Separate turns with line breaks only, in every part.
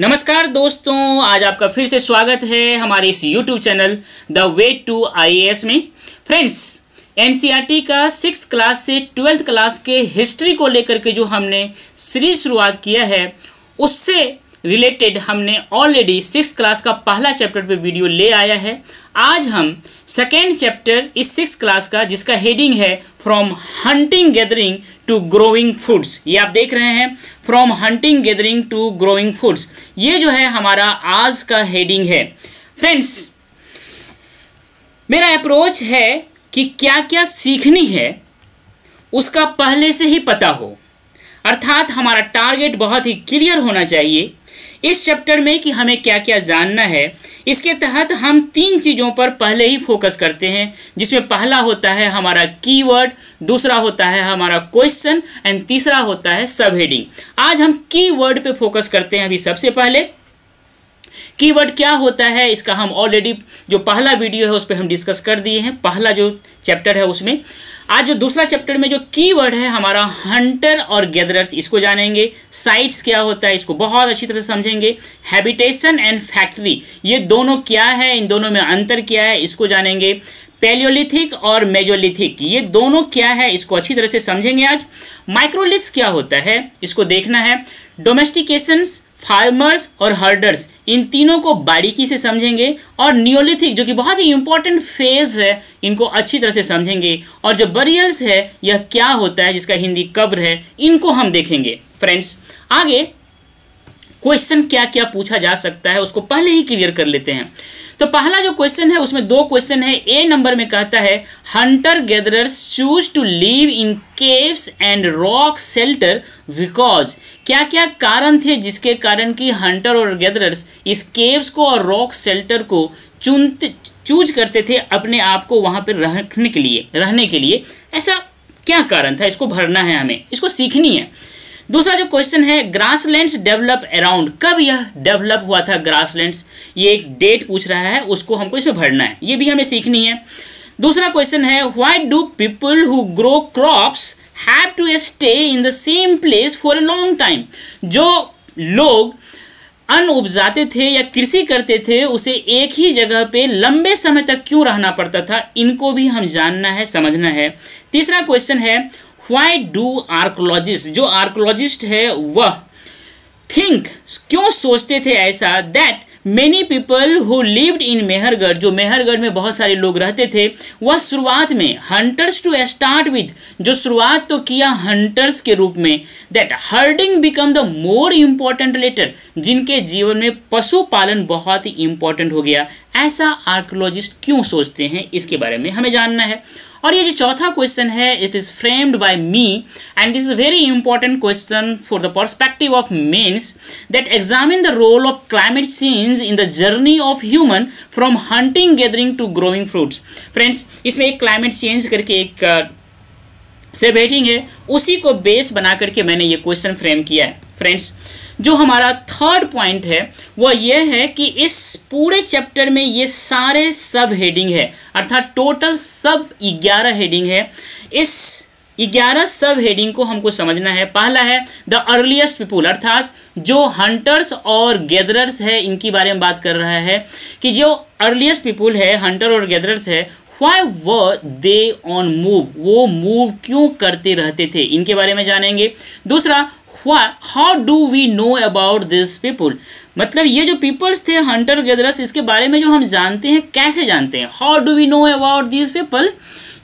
नमस्कार दोस्तों, आज आपका फिर से स्वागत है हमारे इस YouTube channel the way to IAS में। फ्रेंड्स, NCERT का 6th क्लास से 12th क्लास के हिस्ट्री को लेकर के जो हमने सीरीज शुरुआत किया है, उससे रिलेटेड हमने ऑलरेडी 6th क्लास का पहला चैप्टर पे वीडियो ले आया है। आज हम सेकेंड चैप्टर इस 6th क्लास का, जिसका हेडिंग है from hunting gathering to growing foods. ये आप देख रहे हैं, from hunting gathering to growing foods, ये जो है हमारा आज का हेडिंग है। फ्रेंड्स, मेरा अप्रोच है कि क्या क्या सीखनी है उसका पहले से ही पता हो, अर्थात हमारा टारगेट बहुत ही क्लियर होना चाहिए इस चैप्टर में कि हमें क्या क्या जानना है। इसके तहत हम 3 चीज़ों पर पहले ही फोकस करते हैं, जिसमें पहला होता है हमारा कीवर्ड, दूसरा होता है हमारा क्वेश्चन एंड तीसरा होता है सब हेडिंग। आज हम कीवर्ड पे फोकस करते हैं। अभी सबसे पहले कीवर्ड क्या होता है, इसका हम ऑलरेडी जो पहला वीडियो है उस पर हम डिस्कस कर दिए हैं, पहला जो चैप्टर है उसमें। आज जो दूसरा चैप्टर में जो कीवर्ड है हमारा हंटर और गैदरर्स, इसको जानेंगे। साइट्स क्या होता है, इसको बहुत अच्छी तरह से समझेंगे। हैबिटेशन एंड फैक्ट्री, ये दोनों क्या है, इन दोनों में अंतर क्या है, इसको जानेंगे। पैलियोलिथिक और मेजोलिथिक, ये दोनों क्या है, इसको अच्छी तरह से समझेंगे आज। माइक्रोलिथ्स क्या होता है, इसको देखना है। डोमेस्टिकेशंस, फार्मर्स और हर्डर्स, इन तीनों को बारीकी से समझेंगे। और नियोलिथिक, जो कि बहुत ही इंपॉर्टेंट फेज है, इनको अच्छी तरह से समझेंगे। और जो बरियल्स है, यह क्या होता है, जिसका हिंदी कब्र है, इनको हम देखेंगे। फ्रेंड्स, आगे क्वेश्चन क्या क्या पूछा जा सकता है उसको पहले ही क्लियर कर लेते हैं। तो पहला जो क्वेश्चन है उसमें 2 क्वेश्चन है। ए नंबर में कहता है hunter gatherers choose to live in caves and rock shelter because, क्या क्या कारण थे जिसके कारण कि हंटर और गैदरर्स इस केव्स को और रॉक शेल्टर को चूज करते थे अपने आप को वहाँ पर रहने के लिए। ऐसा क्या कारण था, इसको भरना है हमें, इसको सीखनी है। दूसरा जो क्वेश्चन है, ग्रासलैंड्स डेवलप अराउंड, कब यह डेवलप हुआ था ग्रासलैंड्स, ये एक डेट पूछ रहा है, उसको हमको इसमें भरना है, ये भी हमें सीखनी है। दूसरा क्वेश्चन है why do people who grow crops have to stay in the same place for a long time, जो लोग अन्न उपजाते थे या कृषि करते थे उसे एक ही जगह पे लंबे समय तक क्यों रहना पड़ता था, इनको भी हम जानना है, समझना है। तीसरा क्वेश्चन है Why do आर्कोलॉजिस्ट, जो आर्कोलॉजिस्ट है वह थिंक, क्यों सोचते थे ऐसा, that many people who lived in Mehrgarh, जो मेहरगढ़ में बहुत सारे लोग रहते थे, वह शुरुआत में हंटर्स टू स्टार्ट विथ, जो शुरुआत तो किया हंटर्स के रूप में, that herding become the more important later, जिनके जीवन में पशुपालन बहुत ही इंपॉर्टेंट हो गया। ऐसा आर्कोलॉजिस्ट क्यों सोचते हैं, इसके बारे में हमें जानना है। और ये जो चौथा क्वेश्चन है, it is framed by me and this is very important question for the perspective of mains, that examine the role of climate change in the journey of human from hunting gathering to growing fruits. Friends, इसमें एक climate change करके एक सब heading है, उसी को base बना करके मैंने ये क्वेश्चन फ्रेम किया है। फ्रेंड्स, जो हमारा थर्ड पॉइंट है वह यह है कि इस पूरे चैप्टर में ये सारे सब हेडिंग है, अर्थात टोटल सब 11 हेडिंग है। इस 11 सब हेडिंग को हमको समझना है। पहला है द अर्लीस्ट पीपुल, अर्थात जो हंटर्स और गैदरर्स है इनकी बारे में बात कर रहा है कि जो अर्लीस्ट पीपुल है, हंटर और गैदरर्स है, why were they on move, वो मूव क्यों करते रहते थे, इनके बारे में जानेंगे। दूसरा, how do we know about this people, मतलब ये जो पीपल्स थे हंटर गैदरर्स, इसके बारे में जो हम जानते हैं, कैसे जानते हैं, how do we know about this people.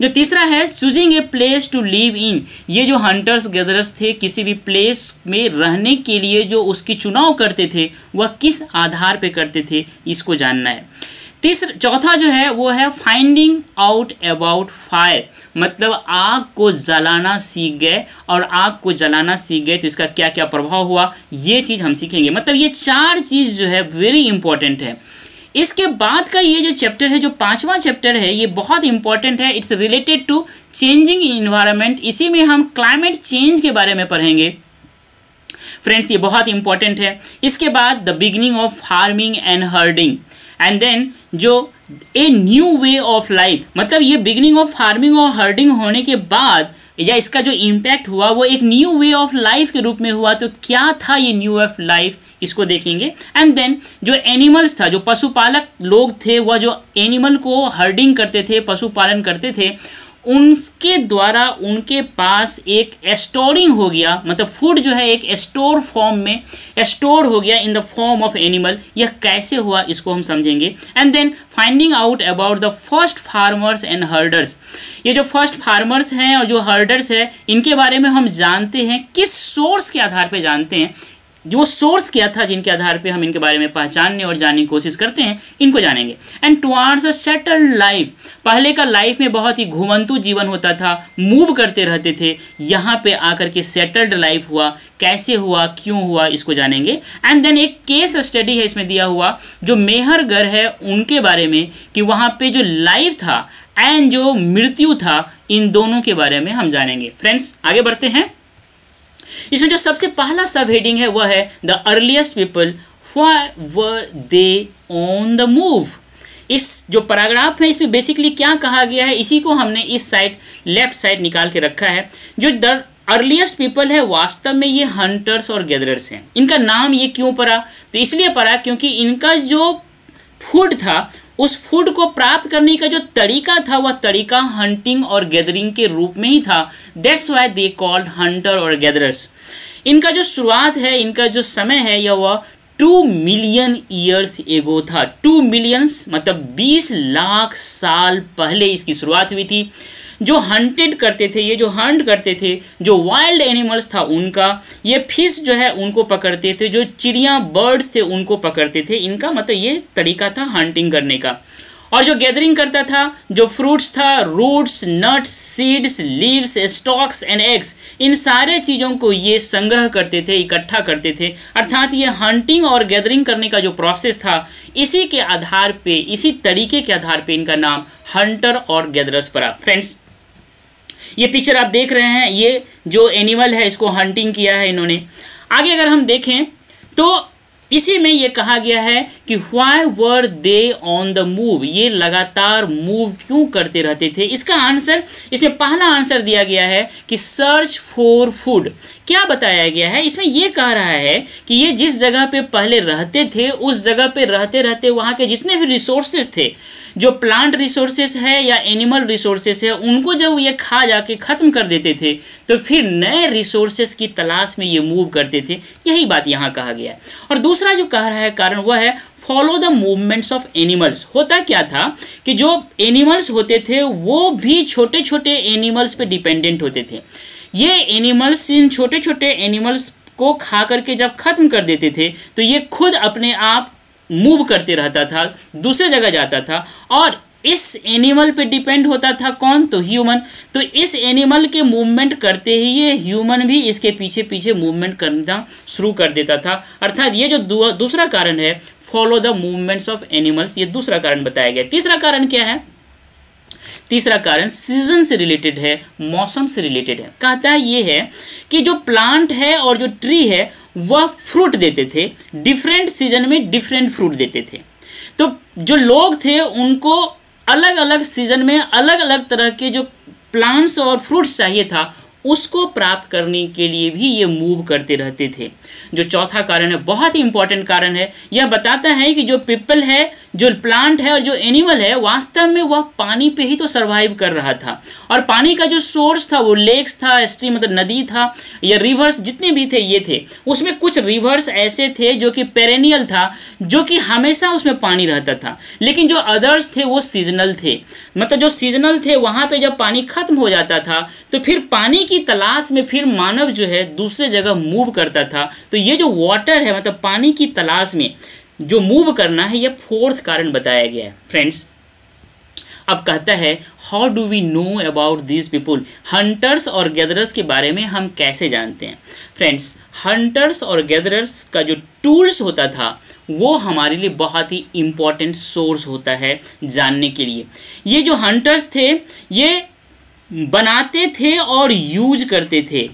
जो तीसरा है choosing a place to live in, ये जो हंटर्स गैदरर्स थे किसी भी प्लेस में रहने के लिए जो उसकी चुनाव करते थे वह किस आधार पे करते थे, इसको जानना है। चौथा जो है वो है फाइंडिंग आउट अबाउट फायर, मतलब आग को जलाना सीख गए, और आग को जलाना सीख गए तो इसका क्या क्या प्रभाव हुआ, ये चीज़ हम सीखेंगे। मतलब ये 4 चीज़ जो है वेरी इंपॉर्टेंट है। इसके बाद का ये जो चैप्टर है, जो 5वां चैप्टर है, ये बहुत इंपॉर्टेंट है। It's related to changing environment, इसी में हम क्लाइमेट चेंज के बारे में पढ़ेंगे। फ्रेंड्स, ये बहुत इंपॉर्टेंट है। इसके बाद the beginning of farming and herding, and then जो a new way of life, मतलब ये बिगिनिंग ऑफ फार्मिंग और हर्डिंग होने के बाद या इसका जो इम्पैक्ट हुआ वो एक न्यू वे ऑफ लाइफ के रूप में हुआ। तो क्या था ये न्यू वे ऑफ लाइफ, इसको देखेंगे। एंड देन जो एनिमल्स था, जो पशुपालक लोग थे, वह जो एनिमल को हर्डिंग करते थे, पशुपालन करते थे, उनके द्वारा उनके पास एक स्टोरिंग हो गया, मतलब फूड जो है एक स्टोर फॉर्म में स्टोर हो गया in the form of animal. यह कैसे हुआ इसको हम समझेंगे। And then finding out about the first farmers and herders. ये जो फर्स्ट फार्मर्स हैं और जो हर्डर्स हैं, इनके बारे में हम जानते हैं किस सोर्स के आधार पर जानते हैं, जो सोर्स क्या था जिनके आधार पे हम इनके बारे में पहचानने और जानने की कोशिश करते हैं, इनको जानेंगे। And towards a settled life, पहले का लाइफ में बहुत ही घुमंतु जीवन होता था, मूव करते रहते थे, यहाँ पे आकर के सेटल्ड लाइफ हुआ। कैसे हुआ, क्यों हुआ, इसको जानेंगे। एंड देन एक केस स्टडी है इसमें दिया हुआ, जो मेहरगढ़ है उनके बारे में, कि वहाँ पे जो लाइफ था एंड जो मृत्यु था, इन दोनों के बारे में हम जानेंगे। फ्रेंड्स आगे बढ़ते हैं। इसमें जो सबसे पहला सब हेडिंग है वह है the earliest people why were they on the move. इस जो पैराग्राफ है इसमें बेसिकली क्या कहा गया है, इसी को हमने इस साइड लेफ्ट साइड निकाल के रखा है। जो द अर्लीस्ट पीपल है, वास्तव में ये हंटर्स और गैदरर्स हैं। इनका नाम ये क्यों पड़ा, तो इसलिए पड़ा क्योंकि इनका जो फूड था, उस फूड को प्राप्त करने का जो तरीका था, वह तरीका हंटिंग और गैदरिंग के रूप में ही था। That's why they called Hunter और गैदरर्स। इनका जो शुरुआत है, इनका जो समय है, यह वह 2 मिलियन ईयर्स एगो था। 2 मिलियंस मतलब 20 लाख साल पहले इसकी शुरुआत हुई थी। जो हंटेड करते थे, ये जो हंट करते थे, जो वाइल्ड एनिमल्स था उनका, ये फिश जो है उनको पकड़ते थे, जो चिड़िया बर्ड्स थे उनको पकड़ते थे। इनका मतलब ये तरीका था हंटिंग करने का। और जो गैदरिंग करता था, जो फ्रूट्स था, roots, nuts, seeds, leaves, stalks and eggs, इन सारे चीज़ों को ये संग्रह करते थे, इकट्ठा करते थे। अर्थात ये हंटिंग और गैदरिंग करने का जो प्रोसेस था, इसी के आधार पे, इसी तरीके के आधार पे इनका नाम हंटर और गैदरर्स पड़ा। फ्रेंड्स ये पिक्चर आप देख रहे हैं, ये जो एनिमल है इसको हंटिंग किया है इन्होंने। आगे अगर हम देखें तो इसी में ये कहा गया है कि why were they on the move, ये लगातार मूव क्यों करते रहते थे। इसका आंसर, इसमें पहला आंसर दिया गया है कि सर्च फॉर फूड। क्या बताया गया है इसमें, ये कह रहा है कि ये जिस जगह पे पहले रहते थे, उस जगह पे रहते रहते वहाँ के जितने भी रिसोर्सेज थे, जो प्लांट रिसोर्सेज है या एनिमल रिसोर्सेज है, उनको जब ये खा जाके ख़त्म कर देते थे, तो फिर नए रिसोर्सेज की तलाश में ये मूव करते थे। यही बात यहाँ कहा गया है। और दूसरा जो कह रहा है कारण वह है follow the movements of animals. होता क्या था कि जो एनिमल्स होते थे वो भी छोटे छोटे एनिमल्स पे डिपेंडेंट होते थे। ये एनिमल्स इन छोटे छोटे एनिमल्स को खा करके जब ख़त्म कर देते थे, तो ये खुद अपने आप मूव करते रहता था, दूसरे जगह जाता था। और इस एनिमल पे डिपेंड होता था कौन, तो ह्यूमन। तो इस एनिमल के मूवमेंट करते ही ये ह्यूमन भी इसके पीछे पीछे मूवमेंट करना शुरू कर देता था। अर्थात ये जो दूसरा कारण है, follow the movements of animals, ये दूसरा कारण बताया गया। तीसरा कारण क्या है, तीसरा कारण सीजन से रिलेटेड है, मौसम से रिलेटेड है। कहता है ये है कि जो प्लांट है और जो ट्री है वह फ्रूट देते थे, डिफरेंट सीजन में डिफरेंट फ्रूट देते थे। तो जो लोग थे उनको अलग अलग सीजन में अलग अलग तरह के जो प्लांट्स और फ्रूट्स चाहिए था, उसको प्राप्त करने के लिए भी ये मूव करते रहते थे। जो चौथा कारण है, बहुत ही इंपॉर्टेंट कारण है, यह बताता है कि जो पीपल है, जो प्लांट है और जो एनिमल है, वास्तव में वह पानी पे ही तो सर्वाइव कर रहा था। और पानी का जो सोर्स था वो लेक्स था, स्ट्रीम मतलब नदी था, या रिवर्स जितने भी थे ये थे। उसमें कुछ रिवर्स ऐसे थे जो कि पेरेनियल था, जो कि हमेशा उसमें पानी रहता था, लेकिन जो अदर्स थे वो सीजनल थे। मतलब जो सीजनल थे वहाँ पे जब पानी खत्म हो जाता था तो फिर पानी की तलाश में फिर मानव जो है दूसरे जगह मूव करता था। तो ये जो वाटर है, मतलब पानी की तलाश में जो मूव करना है, ये फोर्थ कारण बताया गया है। फ्रेंड्स अब कहता है how do we know about this people, hunters और गैदरर्स के बारे में हम कैसे जानते हैं। फ्रेंड्स हंटर्स और गैदरर्स का जो टूल्स होता था वो हमारे लिए बहुत ही इम्पॉर्टेंट सोर्स होता है जानने के लिए। ये जो हंटर्स थे ये बनाते थे और यूज करते थे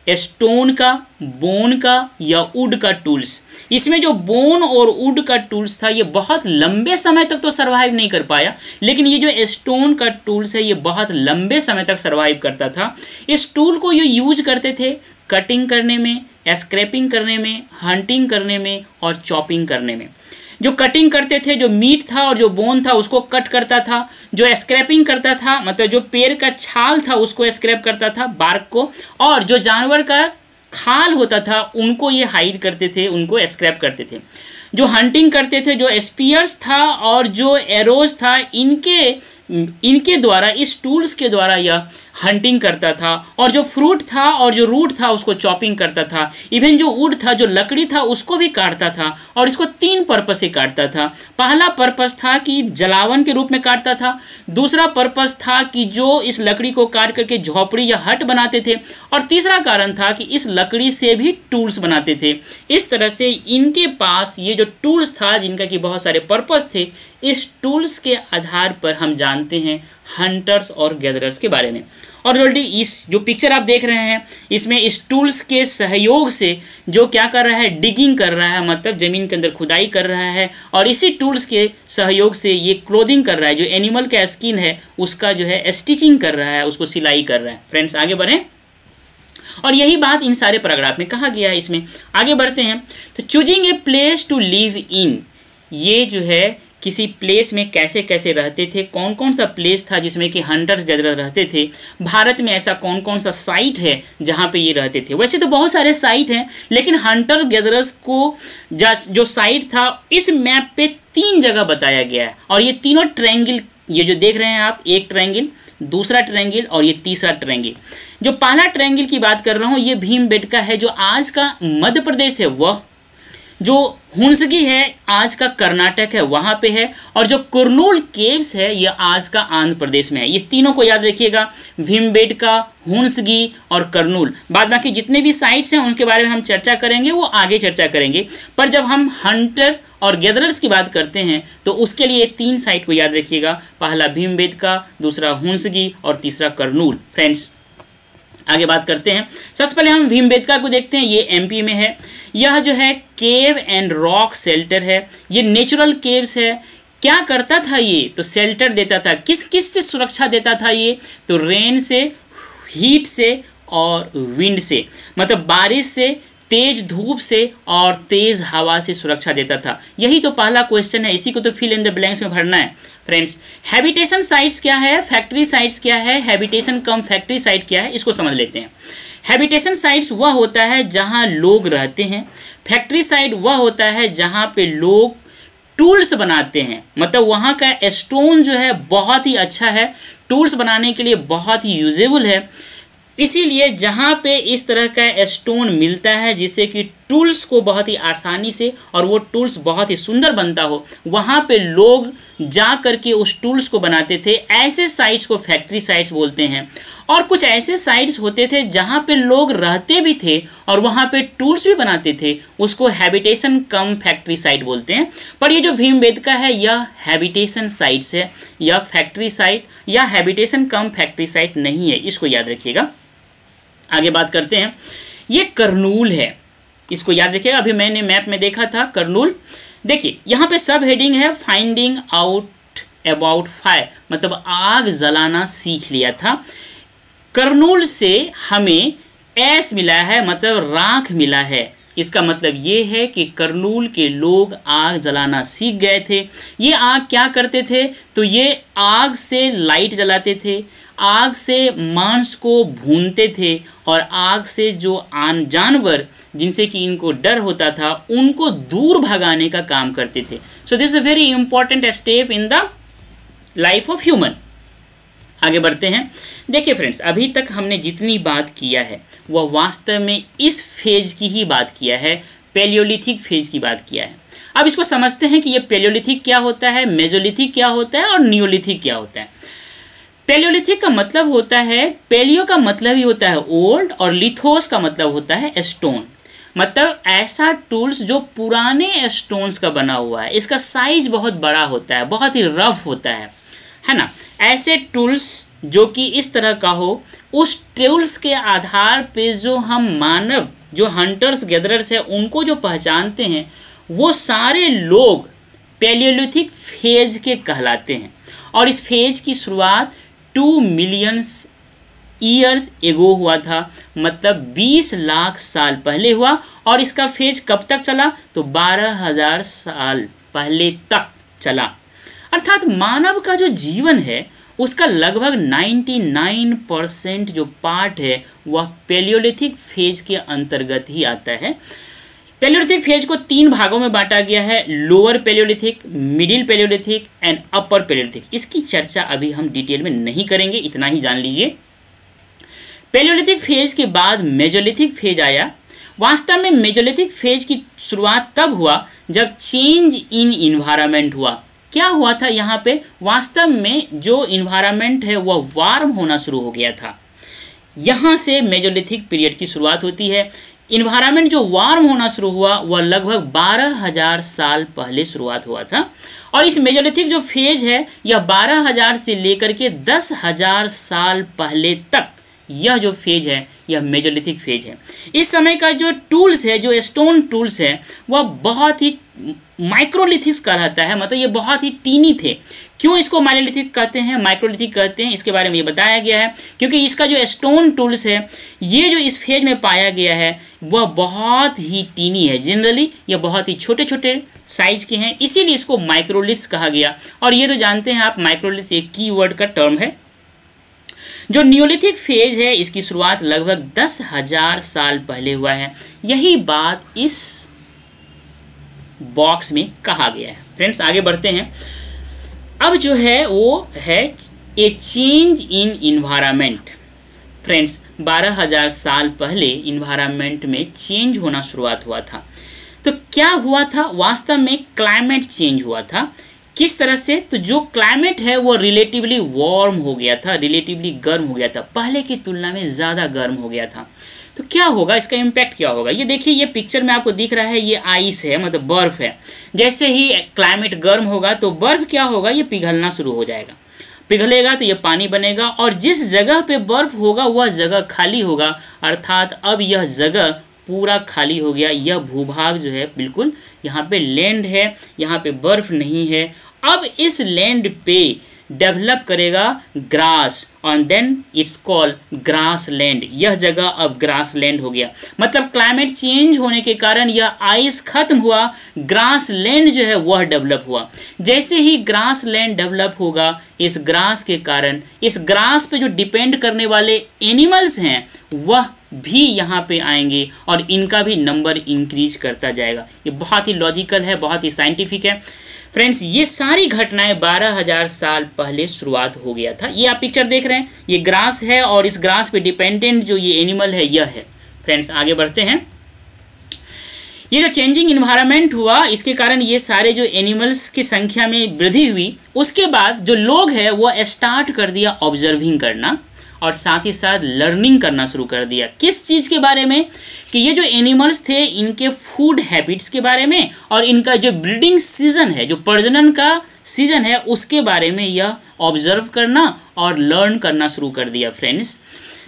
स्टोन का, बोन का या वुड का टूल्स। इसमें जो बोन और वुड का टूल्स था ये बहुत लंबे समय तक तो सरवाइव नहीं कर पाया, लेकिन ये जो स्टोन का टूल्स है ये बहुत लंबे समय तक सरवाइव करता था। इस टूल को ये यूज करते थे कटिंग करने में, स्क्रैपिंग करने में, हंटिंग करने में और चॉपिंग करने में। जो कटिंग करते थे, जो मीट था और जो बोन था उसको कट करता था। जो स्क्रैपिंग करता था मतलब जो पेड़ का छाल था उसको स्क्रैप करता था, बार्क को, और जो जानवर का खाल होता था उनको ये हाइड करते थे, उनको स्क्रैप करते थे। जो हंटिंग करते थे, जो स्पीयर्स था और जो एरोज था, इनके द्वारा, इस टूल्स के द्वारा यह हंटिंग करता था। और जो फ्रूट था और जो रूट था उसको चॉपिंग करता था। इवन जो वुड था, जो लकड़ी था, उसको भी काटता था। और इसको 3 पर्पस से काटता था। पहला पर्पस था कि जलावन के रूप में काटता था। दूसरा पर्पस था कि जो इस लकड़ी को काट करके झोपड़ी या हट बनाते थे। और तीसरा कारण था कि इस लकड़ी से भी टूल्स बनाते थे। इस तरह से इनके पास ये जो टूल्स था जिनका कि बहुत सारे पर्पस थे, इस टूल्स के आधार पर हम जानते हैं हंटर्स और गैदरर्स के बारे में। और ऑलरेडी इस जो पिक्चर आप देख रहे हैं इसमें इस टूल्स के सहयोग से जो क्या कर रहा है, डिगिंग कर रहा है, मतलब ज़मीन के अंदर खुदाई कर रहा है। और इसी टूल्स के सहयोग से ये क्लोथिंग कर रहा है, जो एनिमल का स्किन है उसका जो है स्टिचिंग कर रहा है, उसको सिलाई कर रहा है। फ्रेंड्स आगे बढ़ें, और यही बात इन सारे पैराग्राफ में कहा गया है। इसमें आगे बढ़ते हैं तो choosing a place to live in, ये जो है किसी प्लेस में कैसे कैसे रहते थे, कौन कौन सा प्लेस था जिसमें कि हंटर्स गैदरर्स रहते थे, भारत में ऐसा कौन कौन सा साइट है जहाँ पे ये रहते थे। वैसे तो बहुत सारे साइट हैं, लेकिन हंटर गैदरर्स को जो साइट था इस मैप पे 3 जगह बताया गया है। और ये तीनों ट्रायंगल, ये जो देख रहे हैं आप, एक ट्रायंगल, दूसरा ट्रायंगल और ये तीसरा ट्रायंगल। जो पहला ट्रायंगल की बात कर रहा हूँ ये भीमबेटका है, जो आज का मध्य प्रदेश है वह, जो हुंसगी है आज का कर्नाटक है वहाँ पे है, और जो कुरनूल केव्स है ये आज का आंध्र प्रदेश में है। इस तीनों को याद रखिएगा, भीमबेटका, हुंसगी और कर्नूल। बाद बाकी जितने भी साइट्स हैं उनके बारे में हम चर्चा करेंगे, वो आगे चर्चा करेंगे। पर जब हम हंटर और गैदरर्स की बात करते हैं तो उसके लिए 3 साइट को याद रखिएगा, पहला भीमबेटका, दूसरा हुंसगी और तीसरा कर्नूल। फ्रेंड्स आगे बात करते हैं। सबसे पहले हम भीमबेटका को देखते हैं, ये एमपी में है। यह जो है केव एंड रॉक शेल्टर है, ये नेचुरल केव्स है। क्या करता था ये, तो शेल्टर देता था। किस किस से सुरक्षा देता था ये, तो रेन से, हीट से और विंड से, मतलब बारिश से, तेज धूप से और तेज हवा से सुरक्षा देता था। यही तो पहला क्वेश्चन है, इसी को तो फिल इन द ब्लैंक्स में भरना है। फ्रेंड्स हैबिटेशन साइट्स क्या है, फैक्ट्री साइट्स क्या है, हैबिटेशन कम फैक्ट्री साइट क्या है, इसको समझ लेते हैं। हैबिटेशन साइट्स वह होता है जहां लोग रहते हैं। फैक्ट्री साइट वह होता है जहां पे लोग टूल्स बनाते हैं, मतलब वहाँ का स्टोन जो है बहुत ही अच्छा है, टूल्स बनाने के लिए बहुत ही यूजेबल है। इसीलिए जहाँ पे इस तरह का स्टोन मिलता है जिससे कि टूल्स को बहुत ही आसानी से और वो टूल्स बहुत ही सुंदर बनता हो, वहाँ पे लोग जा करके उस टूल्स को बनाते थे। ऐसे साइट्स को फैक्ट्री साइट्स बोलते हैं। और कुछ ऐसे साइट्स होते थे जहाँ पे लोग रहते भी थे और वहाँ पे टूल्स भी बनाते थे, उसको हैबिटेशन कम फैक्ट्री साइट बोलते हैं। पर ये जो भीमबेटका है यह हैबिटेशन साइट्स है, यह फैक्ट्री साइट या हैबिटेशन कम फैक्ट्री साइट नहीं है, इसको याद रखिएगा। आगे बात करते हैं, ये कर्नूल है, इसको याद रखिएगा। अभी मैंने मैप में देखा था कर्नूल। देखिए यहाँ पे सब हेडिंग है फाइंडिंग आउट अबाउट फायर, मतलब आग जलाना सीख लिया था। कर्नूल से हमें ऐश मिला है, मतलब राख मिला है। इसका मतलब ये है कि कर्नूल के लोग आग जलाना सीख गए थे। ये आग क्या करते थे, तो ये आग से लाइट जलाते थे, आग से मांस को भूनते थे और आग से जो जानवर जिनसे कि इनको डर होता था उनको दूर भगाने का काम करते थे। So this is a very important step in the life of human. आगे बढ़ते हैं। देखिए फ्रेंड्स, अभी तक हमने जितनी बात किया है वह वास्तव में इस फेज की ही बात किया है, पैलियोलिथिक फेज की बात किया है। अब इसको समझते हैं कि ये पैलियोलिथिक क्या होता है, मेजोलिथिक क्या होता है और नियोलिथिक क्या होता है। पैलियोलिथिक का मतलब होता है, पैलियो का मतलब ही होता है ओल्ड और लिथोस का मतलब होता है स्टोन, मतलब ऐसा टूल्स जो पुराने स्टोन्स का बना हुआ है। इसका साइज बहुत बड़ा होता है, बहुत ही रफ होता है ना। ऐसे टूल्स जो कि इस तरह का हो, उस टूल्स के आधार पे जो हम मानव, जो हंटर्स गैदरर्स है, उनको जो पहचानते हैं, वो सारे लोग पैलियोलिथिक फेज के कहलाते हैं। और इस फेज की शुरुआत 2 मिलियन ईयर्स एगो हुआ था, मतलब 20 लाख साल पहले हुआ। और इसका फेज कब तक चला? तो 12,000 साल पहले तक चला। अर्थात मानव का जो जीवन है उसका लगभग 99% जो पार्ट है वह पैलियोलिथिक फेज के अंतर्गत ही आता है। पैलियोलिथिक फेज को 3 भागों में बांटा गया है, lower Palaeolithic, middle Palaeolithic and upper Palaeolithic. इसकी चर्चा अभी हम डिटेल में नहीं करेंगे, इतना ही जान लीजिए। पैलियोलिथिक फेज के बाद मेजोलिथिक फेज आया। वास्तव में मेजोलिथिक फेज की शुरुआत तब हुआ जब चेंज इन इन्वायरमेंट हुआ। क्या हुआ था यहाँ पे? वास्तव में जो इन्वायरमेंट है वह वार्म होना शुरू हो गया था। यहाँ से मेजोलिथिक पीरियड की शुरुआत होती है। इन्वायरमेंट जो वार्म होना शुरू हुआ वह लगभग 12,000 साल पहले शुरुआत हुआ था। और इस मेजोलिथिक जो फेज है यह 12,000 से लेकर के 10,000 साल पहले तक यह जो फेज है यह मेजोलिथिक फेज है। इस समय का जो टूल्स है, जो स्टोन टूल्स है, वह बहुत ही माइक्रोलिथिक्स कहलाता है, मतलब ये बहुत ही टीनी थे। क्यों इसको माइक्रोलिथिक कहते हैं, माइक्रोलिथिक कहते हैं, इसके बारे में ये बताया गया है। क्योंकि इसका जो स्टोन टूल्स है, ये जो इस फेज में पाया गया है वह बहुत ही टीनी है। जनरली ये बहुत ही छोटे छोटे साइज के हैं, इसीलिए इसको माइक्रोलिथ्स कहा गया। और ये तो जानते हैं आप, माइक्रोलिथ्स एक कीवर्ड का टर्म है। जो नियोलिथिक फेज है इसकी शुरुआत लगभग 10,000 साल पहले हुआ है। यही बात इस बॉक्स में कहा गया है। फ्रेंड्स आगे बढ़ते हैं। अब जो है वो है ए चेंज इन इन्वायरमेंट। फ्रेंड्स 12,000 साल पहले इन्वायरमेंट में चेंज होना शुरुआत हुआ था। तो क्या हुआ था? वास्तव में क्लाइमेट चेंज हुआ था। किस तरह से? तो जो क्लाइमेट है वो रिलेटिवली वार्म हो गया था, रिलेटिवली गर्म हो गया था, पहले की तुलना में ज़्यादा गर्म हो गया था। तो क्या होगा, इसका इम्पैक्ट क्या होगा? ये देखिए, ये पिक्चर में आपको दिख रहा है, ये आइस है, मतलब बर्फ़ है। जैसे ही क्लाइमेट गर्म होगा तो बर्फ़ क्या होगा, ये पिघलना शुरू हो जाएगा। पिघलेगा तो ये पानी बनेगा, और जिस जगह पे बर्फ़ होगा वह जगह खाली होगा। अर्थात अब यह जगह पूरा खाली हो गया। यह भूभाग जो है बिल्कुल, यहाँ पे लैंड है, यहाँ पे बर्फ नहीं है। अब इस लैंड पे डेवलप करेगा ग्रास, और then it's called grassland. यह जगह अब ग्रास लैंड हो गया। मतलब क्लाइमेट चेंज होने के कारण यह आइस खत्म हुआ, ग्रास लैंड जो है वह डेवलप हुआ। जैसे ही ग्रास लैंड डेवलप होगा, इस ग्रास के कारण, इस ग्रास पे जो डिपेंड करने वाले एनिमल्स हैं वह भी यहाँ पे आएंगे, और इनका भी नंबर इंक्रीज करता जाएगा। ये बहुत ही लॉजिकल है, बहुत ही साइंटिफिक है। फ्रेंड्स ये सारी घटनाएं 12,000 साल पहले शुरुआत हो गया था। ये आप पिक्चर देख रहे हैं, ये ग्रास है, और इस ग्रास पे डिपेंडेंट जो ये एनिमल है यह है। फ्रेंड्स आगे बढ़ते हैं। ये जो चेंजिंग इन्वायरमेंट हुआ, इसके कारण ये सारे जो एनिमल्स की संख्या में वृद्धि हुई। उसके बाद जो लोग हैं वो स्टार्ट कर दिया ऑब्जर्विंग करना, और साथ ही साथ लर्निंग करना शुरू कर दिया। किस चीज़ के बारे में? कि ये जो एनिमल्स थे इनके फूड हैबिट्स के बारे में, और इनका जो ब्रीडिंग सीजन है, जो प्रजनन का सीजन है, उसके बारे में यह ऑब्जर्व करना और लर्न करना शुरू कर दिया। फ्रेंड्स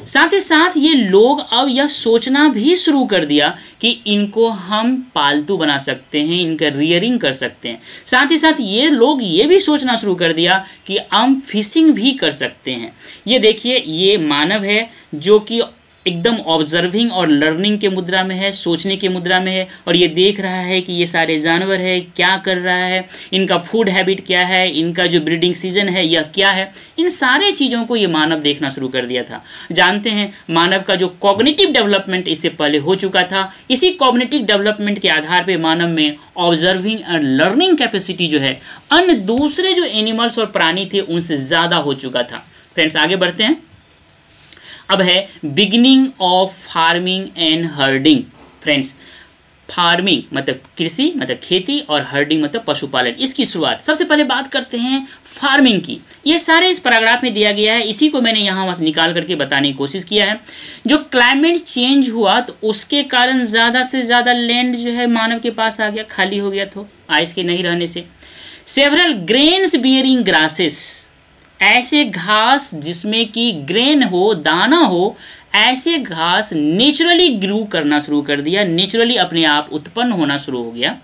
साथ ही साथ ये लोग अब यह सोचना भी शुरू कर दिया कि इनको हम पालतू बना सकते हैं, इनका रियरिंग कर सकते हैं। साथ ही साथ ये लोग ये भी सोचना शुरू कर दिया कि हम फिशिंग भी कर सकते हैं। ये देखिए, ये मानव है जो कि एकदम ऑब्जर्विंग और लर्निंग के मुद्रा में है, सोचने की मुद्रा में है, और ये देख रहा है कि ये सारे जानवर है क्या कर रहा है, इनका फूड हैबिट क्या है, इनका जो ब्रीडिंग सीजन है यह क्या है। इन सारे चीज़ों को ये मानव देखना शुरू कर दिया था। जानते हैं मानव का जो कॉग्निटिव डेवलपमेंट इससे पहले हो चुका था, इसी कॉग्निटिव डेवलपमेंट के आधार पर मानव में ऑब्जर्विंग और लर्निंग कैपेसिटी जो है अन्य दूसरे जो एनिमल्स और प्राणी थे उनसे ज़्यादा हो चुका था। फ्रेंड्स आगे बढ़ते हैं। अब है beginning of farming and herding. Friends farming मतलब कृषि, मतलब खेती, और हर्डिंग मतलब पशुपालन, इसकी शुरुआत। सबसे पहले बात करते हैं फार्मिंग की। ये सारे इस पैराग्राफ में दिया गया है, इसी को मैंने यहाँ निकाल करके बताने की कोशिश किया है। जो क्लाइमेट चेंज हुआ तो उसके कारण ज़्यादा से ज़्यादा लैंड जो है मानव के पास आ गया, खाली हो गया, तो आइस के नहीं रहने से। सेवरल ग्रेन्स बियरिंग ग्रासेस, ऐसे घास जिसमें कि ग्रेन हो, दाना हो, ऐसे घास नेचुरली ग्रू करना शुरू कर दिया, नेचुरली अपने आप उत्पन्न होना शुरू हो गया।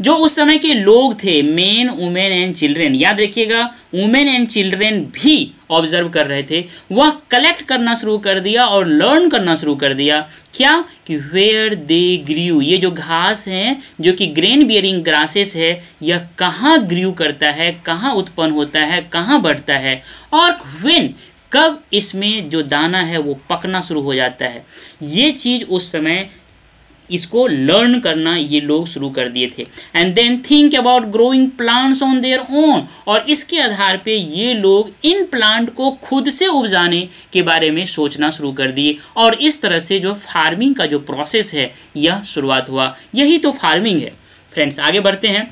जो उस समय के लोग थे, मेन, वुमेन एंड चिल्ड्रेन, याद रखिएगा वुमेन एंड चिल्ड्रेन भी ऑब्जर्व कर रहे थे, वह कलेक्ट करना शुरू कर दिया और लर्न करना शुरू कर दिया। क्या कि वेयर दे ग्रू, ये जो घास है जो कि ग्रेन बियरिंग ग्रासेस है, यह कहाँ ग्रू करता है, कहाँ उत्पन्न होता है, कहाँ बढ़ता है, और व्हेन, कब इसमें जो दाना है वो पकना शुरू हो जाता है। ये चीज़ उस समय इसको लर्न करना ये लोग शुरू कर दिए थे। And then think about growing plants on their own, और इसके आधार पे ये लोग इन प्लांट को खुद से उपजाने के बारे में सोचना शुरू कर दिए, और इस तरह से जो फार्मिंग का जो प्रोसेस है यह शुरुआत हुआ। यही तो फार्मिंग है फ्रेंड्स। आगे बढ़ते हैं।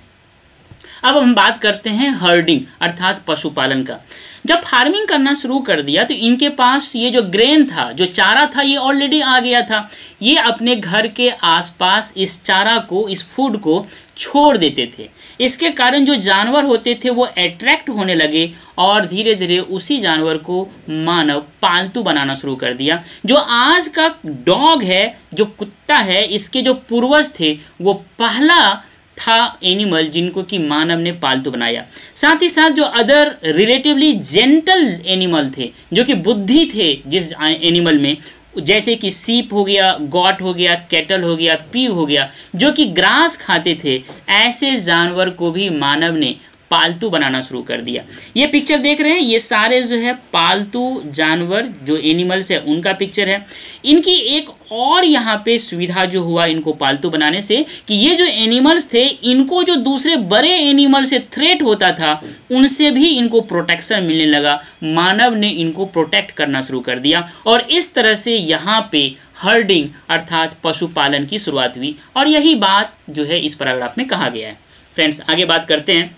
अब हम बात करते हैं हर्डिंग अर्थात पशुपालन का। जब फार्मिंग करना शुरू कर दिया तो इनके पास ये जो ग्रेन था, जो चारा था, ये ऑलरेडी आ गया था। ये अपने घर के आसपास इस चारा को, इस फूड को छोड़ देते थे। इसके कारण जो जानवर होते थे वो अट्रैक्ट होने लगे और धीरे धीरे उसी जानवर को मानव पालतू बनाना शुरू कर दिया। जो आज का डॉग है, जो कुत्ता है, इसके जो पूर्वज थे वो पहला था एनिमल जिनको कि मानव ने पालतू बनाया। साथ ही साथ जो अदर रिलेटिवली जेंटल एनिमल थे, जो कि बुद्धि थे जिस एनिमल में, जैसे कि सीप हो गया, गॉट हो गया, कैटल हो गया, पीग हो गया, जो कि ग्रास खाते थे, ऐसे जानवर को भी मानव ने पालतू बनाना शुरू कर दिया। ये पिक्चर देख रहे हैं, ये सारे जो है पालतू जानवर जो एनिमल्स है उनका पिक्चर है। इनकी एक और यहाँ पे सुविधा जो हुआ इनको पालतू बनाने से, कि ये जो एनिमल्स थे इनको जो दूसरे बड़े एनिमल से थ्रेट होता था उनसे भी इनको प्रोटेक्शन मिलने लगा। मानव ने इनको प्रोटेक्ट करना शुरू कर दिया और इस तरह से यहाँ पे हर्डिंग अर्थात पशुपालन की शुरुआत हुई, और यही बात जो है इस पैराग्राफ में कहा गया है। फ्रेंड्स आगे बात करते हैं।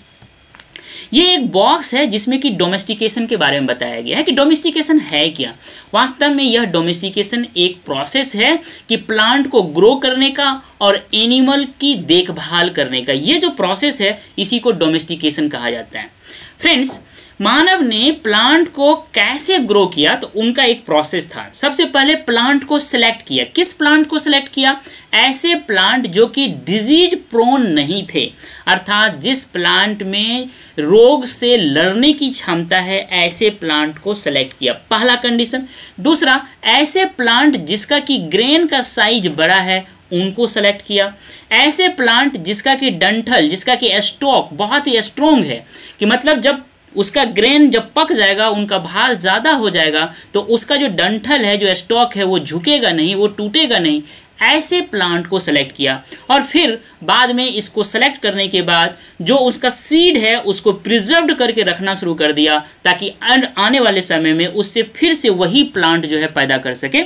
ये एक बॉक्स है जिसमें कि डोमेस्टिकेशन के बारे में बताया गया है कि डोमेस्टिकेशन है क्या। वास्तव में यह डोमेस्टिकेशन एक प्रोसेस है कि प्लांट को ग्रो करने का और एनिमल की देखभाल करने का। ये जो प्रोसेस है इसी को डोमेस्टिकेशन कहा जाता है। फ्रेंड्स, मानव ने प्लांट को कैसे ग्रो किया, तो उनका एक प्रोसेस था। सबसे पहले प्लांट को सिलेक्ट किया। किस प्लांट को सिलेक्ट किया? ऐसे प्लांट जो कि डिजीज प्रोन नहीं थे, अर्थात जिस प्लांट में रोग से लड़ने की क्षमता है, ऐसे प्लांट को सिलेक्ट किया, पहला कंडीशन। दूसरा, ऐसे प्लांट जिसका कि ग्रेन का साइज बड़ा है उनको सेलेक्ट किया। ऐसे प्लांट जिसका कि डंठल, जिसका कि स्टॉक बहुत ही स्ट्रोंग है, कि मतलब जब उसका ग्रेन जब पक जाएगा, उनका भार ज़्यादा हो जाएगा, तो उसका जो डंठल है, जो स्टॉक है, वो झुकेगा नहीं, वो टूटेगा नहीं। ऐसे प्लांट को सेलेक्ट किया और फिर बाद में इसको सेलेक्ट करने के बाद जो उसका सीड है उसको प्रिजर्व्ड करके रखना शुरू कर दिया, ताकि आने वाले समय में उससे फिर से वही प्लांट जो है पैदा कर सके।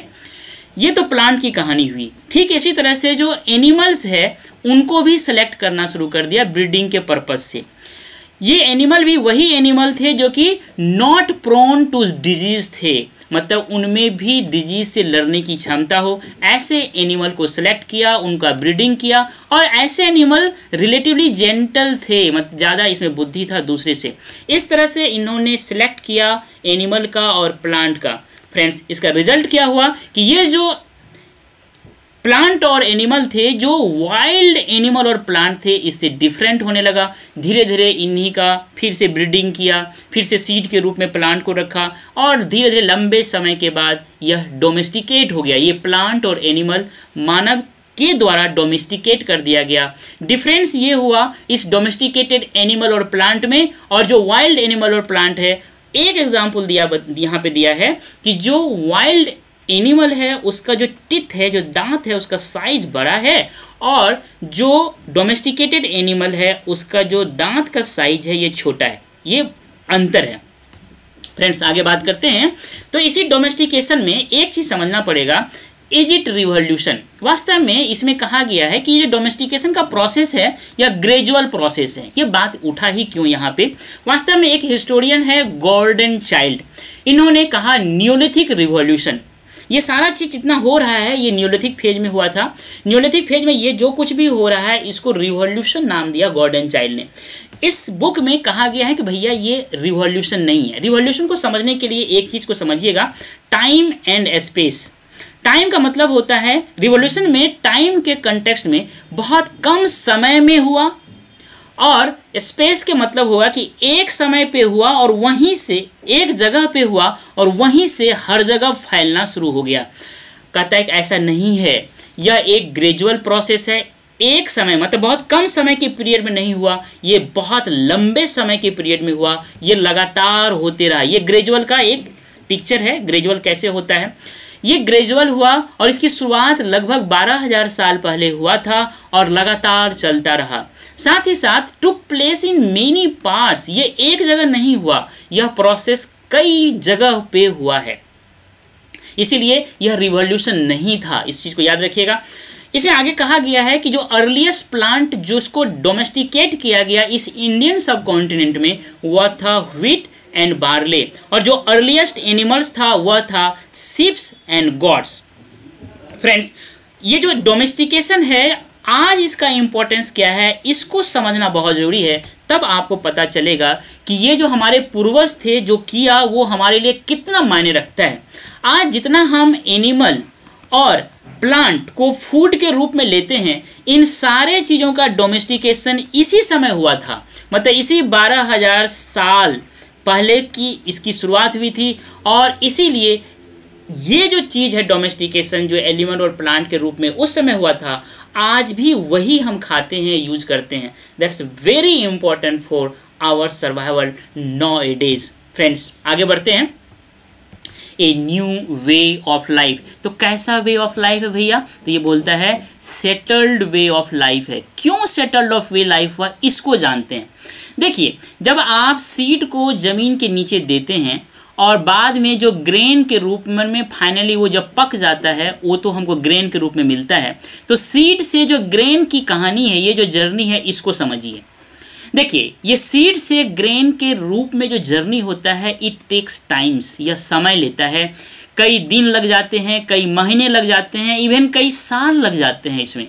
ये तो प्लांट की कहानी हुई। ठीक इसी तरह से जो एनिमल्स है उनको भी सेलेक्ट करना शुरू कर दिया ब्रीडिंग के पर्पज से। ये एनिमल भी वही एनिमल थे जो कि नॉट प्रोन टू डिजीज थे, मतलब उनमें भी डिजीज से लड़ने की क्षमता हो। ऐसे एनिमल को सिलेक्ट किया, उनका ब्रीडिंग किया, और ऐसे एनिमल रिलेटिवली जेंटल थे, मतलब ज़्यादा इसमें बुद्धि था दूसरे से। इस तरह से इन्होंने सिलेक्ट किया एनिमल का और प्लांट का। फ्रेंड्स, इसका रिजल्ट क्या हुआ कि ये जो प्लांट और एनिमल थे, जो वाइल्ड एनिमल और प्लांट थे, इससे डिफरेंट होने लगा। धीरे धीरे इन्हीं का फिर से ब्रीडिंग किया, फिर से सीड के रूप में प्लांट को रखा, और धीरे धीरे लंबे समय के बाद यह डोमेस्टिकेट हो गया। ये प्लांट और एनिमल मानव के द्वारा डोमेस्टिकेट कर दिया गया। डिफरेंस ये हुआ इस डोमेस्टिकेटेड एनिमल और प्लांट में और जो वाइल्ड एनिमल और प्लांट है। एक एग्जाम्पल दिया यहाँ पे दिया है कि जो वाइल्ड एनिमल है उसका जो टिथ है, जो दांत है, उसका साइज बड़ा है, और जो डोमेस्टिकेटेड एनिमल है उसका जो दांत का साइज है ये छोटा है। ये अंतर है। फ्रेंड्स आगे बात करते हैं। तो इसी डोमेस्टिकेशन में एक चीज़ समझना पड़ेगा, इज इट रिवॉल्यूशन। वास्तव में इसमें कहा गया है कि ये डोमेस्टिकेशन का प्रोसेस है या ग्रेजुअल प्रोसेस है। ये बात उठा ही क्यों यहाँ पे? वास्तव में एक हिस्टोरियन है गॉर्डन चाइल्ड, इन्होंने कहा न्यूलिथिक रिवॉल्यूशन, ये सारा चीज़ जितना हो रहा है ये न्यूलिथिक फेज में हुआ था। न्यूलिथिक फेज में ये जो कुछ भी हो रहा है इसको रिवॉल्यूशन नाम दिया गॉर्डन चाइल्ड ने। इस बुक में कहा गया है कि भैया ये रिवॉल्यूशन नहीं है। रिवॉल्यूशन को समझने के लिए एक चीज़ को समझिएगा, टाइम एंड स्पेस। टाइम का मतलब होता है, रिवॉल्यूशन में टाइम के कंटेक्स्ट में बहुत कम समय में हुआ, और स्पेस के मतलब हुआ कि एक समय पे हुआ और वहीं से एक जगह पे हुआ और वहीं से हर जगह फैलना शुरू हो गया। कहता है कि ऐसा नहीं है, यह एक ग्रेजुअल प्रोसेस है। एक समय मतलब बहुत कम समय के पीरियड में नहीं हुआ, ये बहुत लंबे समय के पीरियड में हुआ, ये लगातार होते रहा। ये ग्रेजुअल का एक पिक्चर है, ग्रेजुअल कैसे होता है। ये ग्रेजुअल हुआ और इसकी शुरुआत लगभग 12,000 साल पहले हुआ था और लगातार चलता रहा। साथ ही साथ took place in many parts, ये एक जगह नहीं हुआ, यह प्रोसेस कई जगह पे हुआ है, इसीलिए यह रिवॉल्यूशन नहीं था। इस चीज़ को याद रखिएगा। इसमें आगे कहा गया है कि जो अर्लीस्ट प्लांट जिसको डोमेस्टिकेट किया गया इस इंडियन सब कॉन्टिनेंट में वह था व्हीट एंड बार्ले, और जो अर्लीस्ट एनिमल्स था वह था शिप्स एंड गॉड्स। फ्रेंड्स, ये जो डोमेस्टिकेशन है आज इसका इम्पोर्टेंस क्या है इसको समझना बहुत ज़रूरी है, तब आपको पता चलेगा कि ये जो हमारे पूर्वज थे जो किया वो हमारे लिए कितना मायने रखता है। आज जितना हम एनिमल और प्लांट को फूड के रूप में लेते हैं, इन सारे चीज़ों का डोमेस्टिकेशन इसी समय हुआ था, मतलब इसी 12,000 साल पहले की इसकी शुरुआत हुई थी। और इसीलिए ये जो चीज़ है डोमेस्टिकेशन, जो एनिमल और प्लांट के रूप में उस समय हुआ था, आज भी वही हम खाते हैं, यूज करते हैं। That's very important for our survival nowadays. Friends, आगे बढ़ते हैं। A new way of life, तो कैसा वे ऑफ लाइफ है भैया? तो ये बोलता है सेटल्ड वे ऑफ लाइफ है। क्यों सेटल्ड ऑफ वे लाइफ हुआ इसको जानते हैं। देखिए, जब आप सीड को ज़मीन के नीचे देते हैं और बाद में जो ग्रेन के रूप में फाइनली वो जब पक जाता है वो तो हमको ग्रेन के रूप में मिलता है, तो सीड से जो ग्रेन की कहानी है, ये जो जर्नी है, इसको समझिए। देखिए, ये सीड से ग्रेन के रूप में जो जर्नी होता है इट टेक्स टाइम्स, यह समय लेता है। कई दिन लग जाते हैं, कई महीने लग जाते हैं, इवन कई साल लग जाते हैं इसमें।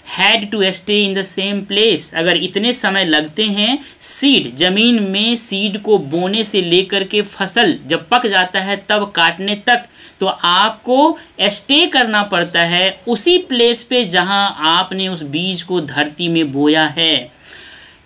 Had to stay in the same place, अगर इतने समय लगते हैं सीड जमीन में, सीड को बोने से लेकर के फसल जब पक जाता है तब काटने तक, तो आपको स्टे करना पड़ता है उसी प्लेस पे जहां आपने उस बीज को धरती में बोया है।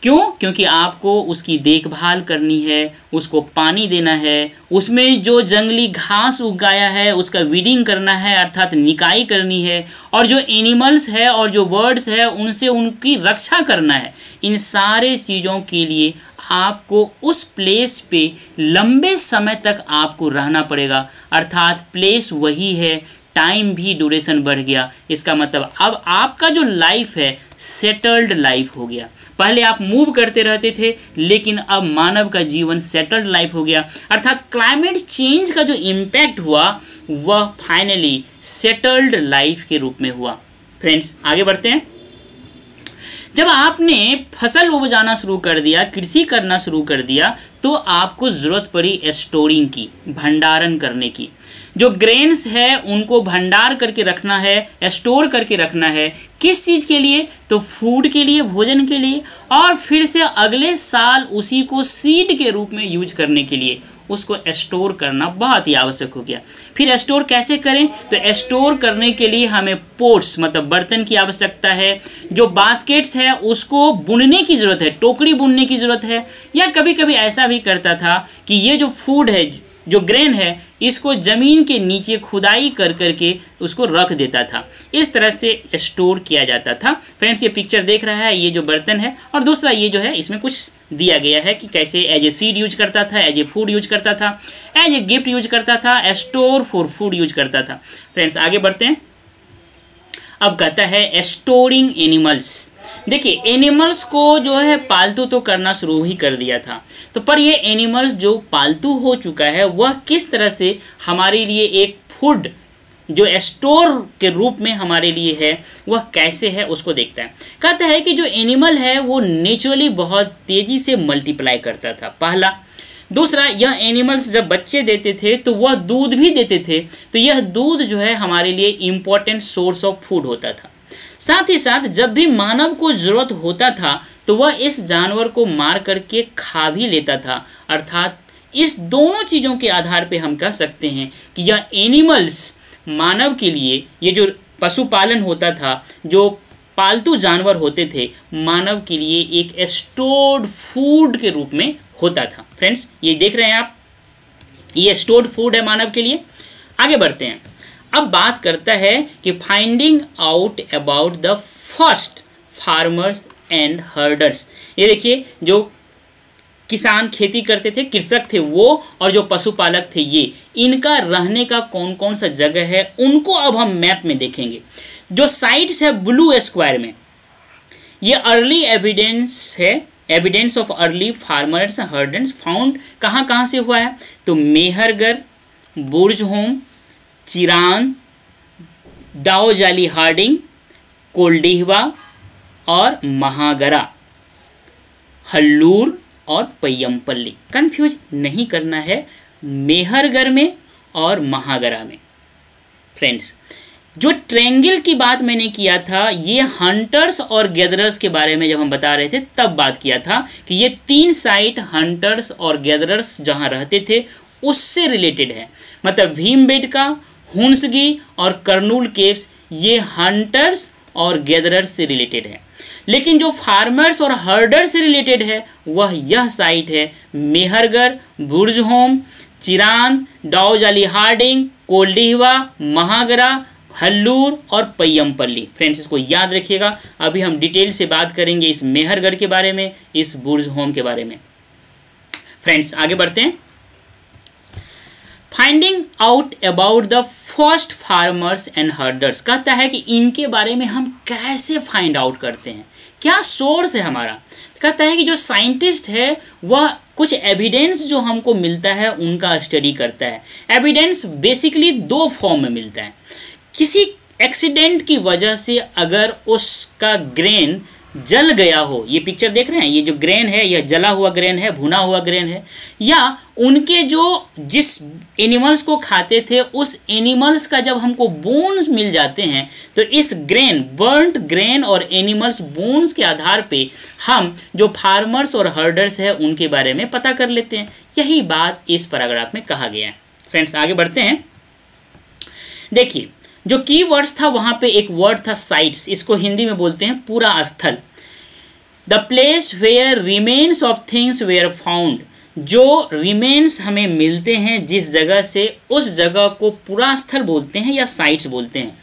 क्यों? क्योंकि आपको उसकी देखभाल करनी है, उसको पानी देना है, उसमें जो जंगली घास उगाया है उसका वीडिंग करना है, अर्थात निकाई करनी है, और जो एनिमल्स है और जो बर्ड्स है उनसे उनकी रक्षा करना है। इन सारे चीज़ों के लिए आपको उस प्लेस पे लंबे समय तक आपको रहना पड़ेगा, अर्थात प्लेस वही है, टाइम भी ड्यूरेशन बढ़ गया। इसका मतलब अब आपका जो लाइफ है सेटल्ड लाइफ हो गया। पहले आप मूव करते रहते थे, लेकिन अब मानव का जीवन सेटल्ड लाइफ हो गया, अर्थात क्लाइमेट चेंज का जो इम्पैक्ट हुआ वह फाइनली सेटल्ड लाइफ के रूप में हुआ। फ्रेंड्स, आगे बढ़ते हैं। जब आपने फसल उपजाना शुरू कर दिया, कृषि करना शुरू कर दिया, तो आपको ज़रूरत पड़ी स्टोरिंग की, भंडारण करने की। जो ग्रेन्स है उनको भंडार करके रखना है, स्टोर करके रखना है। किस चीज़ के लिए? तो फूड के लिए, भोजन के लिए, और फिर से अगले साल उसी को सीड के रूप में यूज करने के लिए उसको स्टोर करना बहुत ही आवश्यक हो गया। फिर स्टोर कैसे करें? तो स्टोर करने के लिए हमें पोट्स मतलब बर्तन की आवश्यकता है। जो बास्केट्स है उसको बुनने की ज़रूरत है, टोकरी बुनने की ज़रूरत है। या कभी कभी ऐसा भी करता था कि ये जो फूड है, जो ग्रेन है, इसको ज़मीन के नीचे खुदाई कर करके उसको रख देता था। इस तरह से स्टोर किया जाता था। फ्रेंड्स, ये पिक्चर देख रहा है, ये जो बर्तन है, और दूसरा ये जो है इसमें कुछ दिया गया है कि कैसे एज ए सीड यूज करता था, एज ए फूड यूज करता था, एज ए गिफ्ट यूज करता था, स्टोर फॉर फूड यूज करता था। फ्रेंड्स, आगे बढ़ते हैं। अब कहता है स्टोरिंग एनिमल्स। देखिए, एनिमल्स को जो है पालतू तो करना शुरू ही कर दिया था, तो पर ये एनिमल्स जो पालतू हो चुका है वह किस तरह से हमारे लिए एक फूड जो स्टोर के रूप में हमारे लिए है वह कैसे है उसको देखता है। कहता है कि जो एनिमल है वो नेचुरली बहुत तेज़ी से मल्टीप्लाई करता था। पहला दूसरा, यह एनिमल्स जब बच्चे देते थे तो वह दूध भी देते थे, तो यह दूध जो है हमारे लिए इम्पोर्टेंट सोर्स ऑफ फूड होता था। साथ ही साथ जब भी मानव को ज़रूरत होता था तो वह इस जानवर को मार करके खा भी लेता था। अर्थात इस दोनों चीज़ों के आधार पे हम कह सकते हैं कि यह एनिमल्स मानव के लिए, ये जो पशुपालन होता था, जो पालतू जानवर होते थे, मानव के लिए एक स्टोर्ड फूड के रूप में होता था। फ्रेंड्स, ये देख रहे हैं आप, ये स्टोर्ड फूड है मानव के लिए। आगे बढ़ते हैं। अब बात करता है कि finding out about the first farmers and herders. ये देखिए, जो किसान खेती करते थे, कृषक थे वो, और जो पशुपालक थे ये, इनका रहने का कौन कौन सा जगह है उनको अब हम मैप में देखेंगे। जो साइट्स है ब्लू स्क्वायर में, ये अर्ली एविडेंस है, evidence of early farmers and herders found कहाँ कहाँ से हुआ है, तो मेहरगढ़, बुर्जहोम, चिरान, डाओजाली हार्डिंग, कोल्डिहवा और महागरा, हल्लूर और पय्यमपल्ली। कंफ्यूज नहीं करना है मेहरगढ़ में और महागरा में। फ्रेंड्स, जो ट्रेंगल की बात मैंने किया था, ये हंटर्स और गैदरर्स के बारे में जब हम बता रहे थे तब बात किया था कि ये 3 साइट हंटर्स और गैदरर्स जहाँ रहते थे उससे रिलेटेड है। मतलब भीमबेटका, हुंसगी और कर्नूल केव्स, ये हंटर्स और गैदरर्स से रिलेटेड है। लेकिन जो फार्मर्स और हर्डर से रिलेटेड है वह यह साइट है मेहरगढ़, बुर्जहोम, चिरान, डाओजाली हार्डिंग, कोल्डिहवा, महागरा, हल्लूर और पय्यमपल्ली। फ्रेंड्स, इसको याद रखिएगा। अभी हम डिटेल से बात करेंगे इस मेहरगढ़ के बारे में, इस बुर्जहोम के बारे में। फ्रेंड्स, आगे बढ़ते हैं। Finding out about the first farmers and herders, कहता है कि इनके बारे में हम कैसे फाइंड आउट करते हैं, क्या सोर्स है हमारा। कहता है कि जो साइंटिस्ट है वह कुछ एविडेंस जो हमको मिलता है उनका स्टडी करता है। एविडेंस बेसिकली 2 फॉर्म में मिलता है। किसी एक्सीडेंट की वजह से अगर उसका ग्रेन जल गया हो, ये पिक्चर देख रहे हैं, ये जो ग्रेन है यह जला हुआ ग्रेन है, भुना हुआ ग्रेन है, या उनके जो जिस एनिमल्स को खाते थे उस एनिमल्स का जब हमको बोन्स मिल जाते हैं तो इस ग्रेन, बर्न्ड ग्रेन और एनिमल्स बोन्स के आधार पे हम जो फार्मर्स और हर्डर्स है उनके बारे में पता कर लेते हैं। यही बात इस पैराग्राफ में कहा गया है। फ्रेंड्स, आगे बढ़ते हैं। देखिए, जो की वर्ड्स था वहाँ पे एक वर्ड था साइट्स, इसको हिंदी में बोलते हैं पूरा स्थल। The place where remains of things were found, जो रिमेन्स हमें मिलते हैं जिस जगह से, उस जगह को पूरा स्थल बोलते हैं या साइट्स बोलते हैं।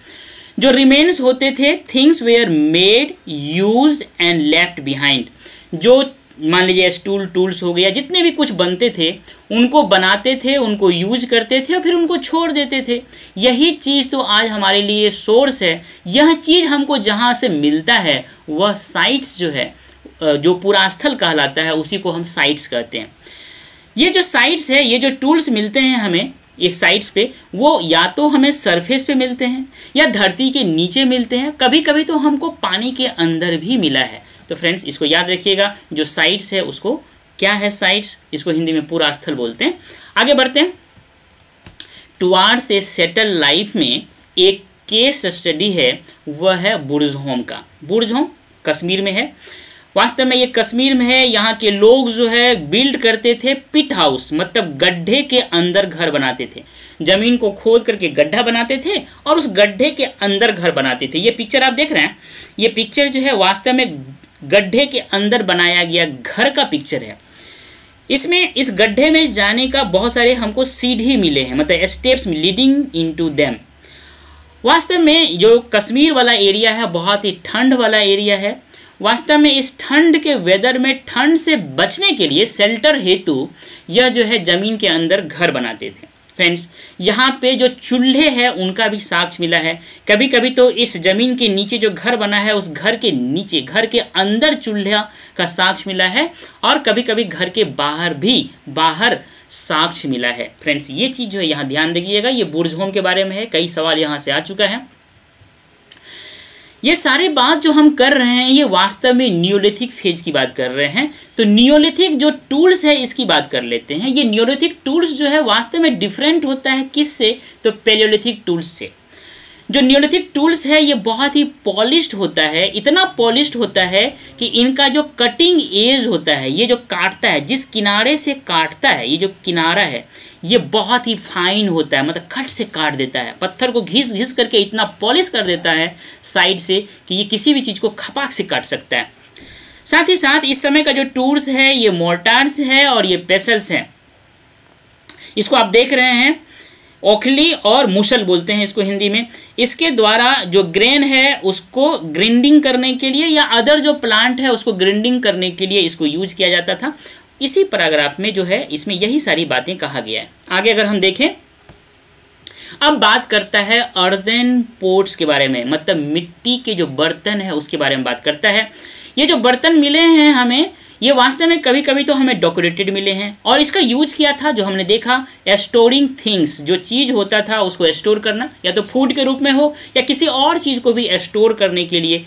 जो रिमेन्स होते थे, things were made, used and left behind, जो मान लीजिए स्टूल, टूल्स हो गया, जितने भी कुछ बनते थे उनको बनाते थे, उनको यूज करते थे और फिर उनको छोड़ देते थे। यही चीज़ तो आज हमारे लिए सोर्स है। यह चीज़ हमको जहाँ से मिलता है वह साइट्स जो है, जो पूरा स्थल कहलाता है, उसी को हम साइट्स कहते हैं। ये जो साइट्स है, ये जो टूल्स मिलते हैं हमें इस साइट्स पे, वो या तो हमें सरफेस पे मिलते हैं या धरती के नीचे मिलते हैं, कभी कभी तो हमको पानी के अंदर भी मिला है। तो फ्रेंड्स, इसको याद रखिएगा, जो साइट्स है उसको क्या है, साइट्स, इसको हिंदी में पूरा स्थल बोलते हैं। आगे बढ़ते हैं। टुवार्ड्स ए सेटल लाइफ में एक केस स्टडी है, वह है बुर्जहोम का। बुर्जहोम कश्मीर में है। वास्तव में ये कश्मीर में है। यहाँ के लोग जो है बिल्ड करते थे पिट हाउस, मतलब गड्ढे के अंदर घर बनाते थे। जमीन को खोद करके गड्ढा बनाते थे और उस गड्ढे के अंदर घर बनाते थे। ये पिक्चर आप देख रहे हैं, ये पिक्चर जो है वास्तव में गड्ढे के अंदर बनाया गया घर का पिक्चर है। इसमें इस गड्ढे में जाने का बहुत सारे हमको सीढ़ी मिले हैं, मतलब स्टेप्स लीडिंग इनटू देम। वास्तव में जो कश्मीर वाला एरिया है बहुत ही ठंड वाला एरिया है। वास्तव में इस ठंड के वेदर में ठंड से बचने के लिए शेल्टर हेतु यह जो है ज़मीन के अंदर घर बनाते थे। फ्रेंड्स, यहाँ पे जो चूल्हे हैं उनका भी साक्ष्य मिला है। कभी कभी तो इस ज़मीन के नीचे जो घर बना है उस घर के नीचे, घर के अंदर चूल्हा का साक्ष्य मिला है, और कभी कभी घर के बाहर भी साक्ष्य मिला है। फ्रेंड्स, ये चीज़ जो है यहाँ ध्यान दीजिएगा। ये बुर्जहोम के बारे में है, कई सवाल यहाँ से आ चुका है। ये सारी बात जो हम कर रहे हैं ये वास्तव में नियोलिथिक फेज की बात कर रहे हैं। तो नियोलिथिक जो टूल्स है इसकी बात कर लेते हैं। ये नियोलिथिक टूल्स जो है वास्तव में डिफरेंट होता है किससे, तो पैलियोलिथिक टूल्स से। जो नियोलिथिक टूल्स है ये बहुत ही पॉलिश्ड होता है, इतना पॉलिश्ड होता है कि इनका जो कटिंग एज होता है, ये जो काटता है, जिस किनारे से काटता है, ये जो किनारा है ये बहुत ही फाइन होता है, मतलब खट से काट देता है, पत्थर को घिस घिस करके इतना पॉलिश कर देता है साइड से कि ये किसी भी चीज़ को खपाक से काट सकता है। साथ ही साथ इस समय का जो टूल्स है ये मोर्टार्स है और ये पेसल्स हैं। इसको आप देख रहे हैं, ओखली और मुसल बोलते हैं इसको हिंदी में। इसके द्वारा जो ग्रेन है उसको ग्राइंडिंग करने के लिए या अदर जो प्लांट है उसको ग्राइंडिंग करने के लिए इसको यूज किया जाता था। इसी पैराग्राफ में जो है इसमें यही सारी बातें कहा गया है। आगे अगर हम देखें, अब बात करता है अर्दन पोट्स के बारे में, मतलब मिट्टी के जो बर्तन है उसके बारे में बात करता है। ये जो बर्तन मिले हैं हमें, ये वास्तव में कभी कभी तो हमें डेकोरेटेड मिले हैं और इसका यूज किया था जो हमने देखा स्टोरिंग थिंग्स, जो चीज़ होता था उसको स्टोर करना, या तो फूड के रूप में हो या किसी और चीज़ को भी स्टोर करने के लिए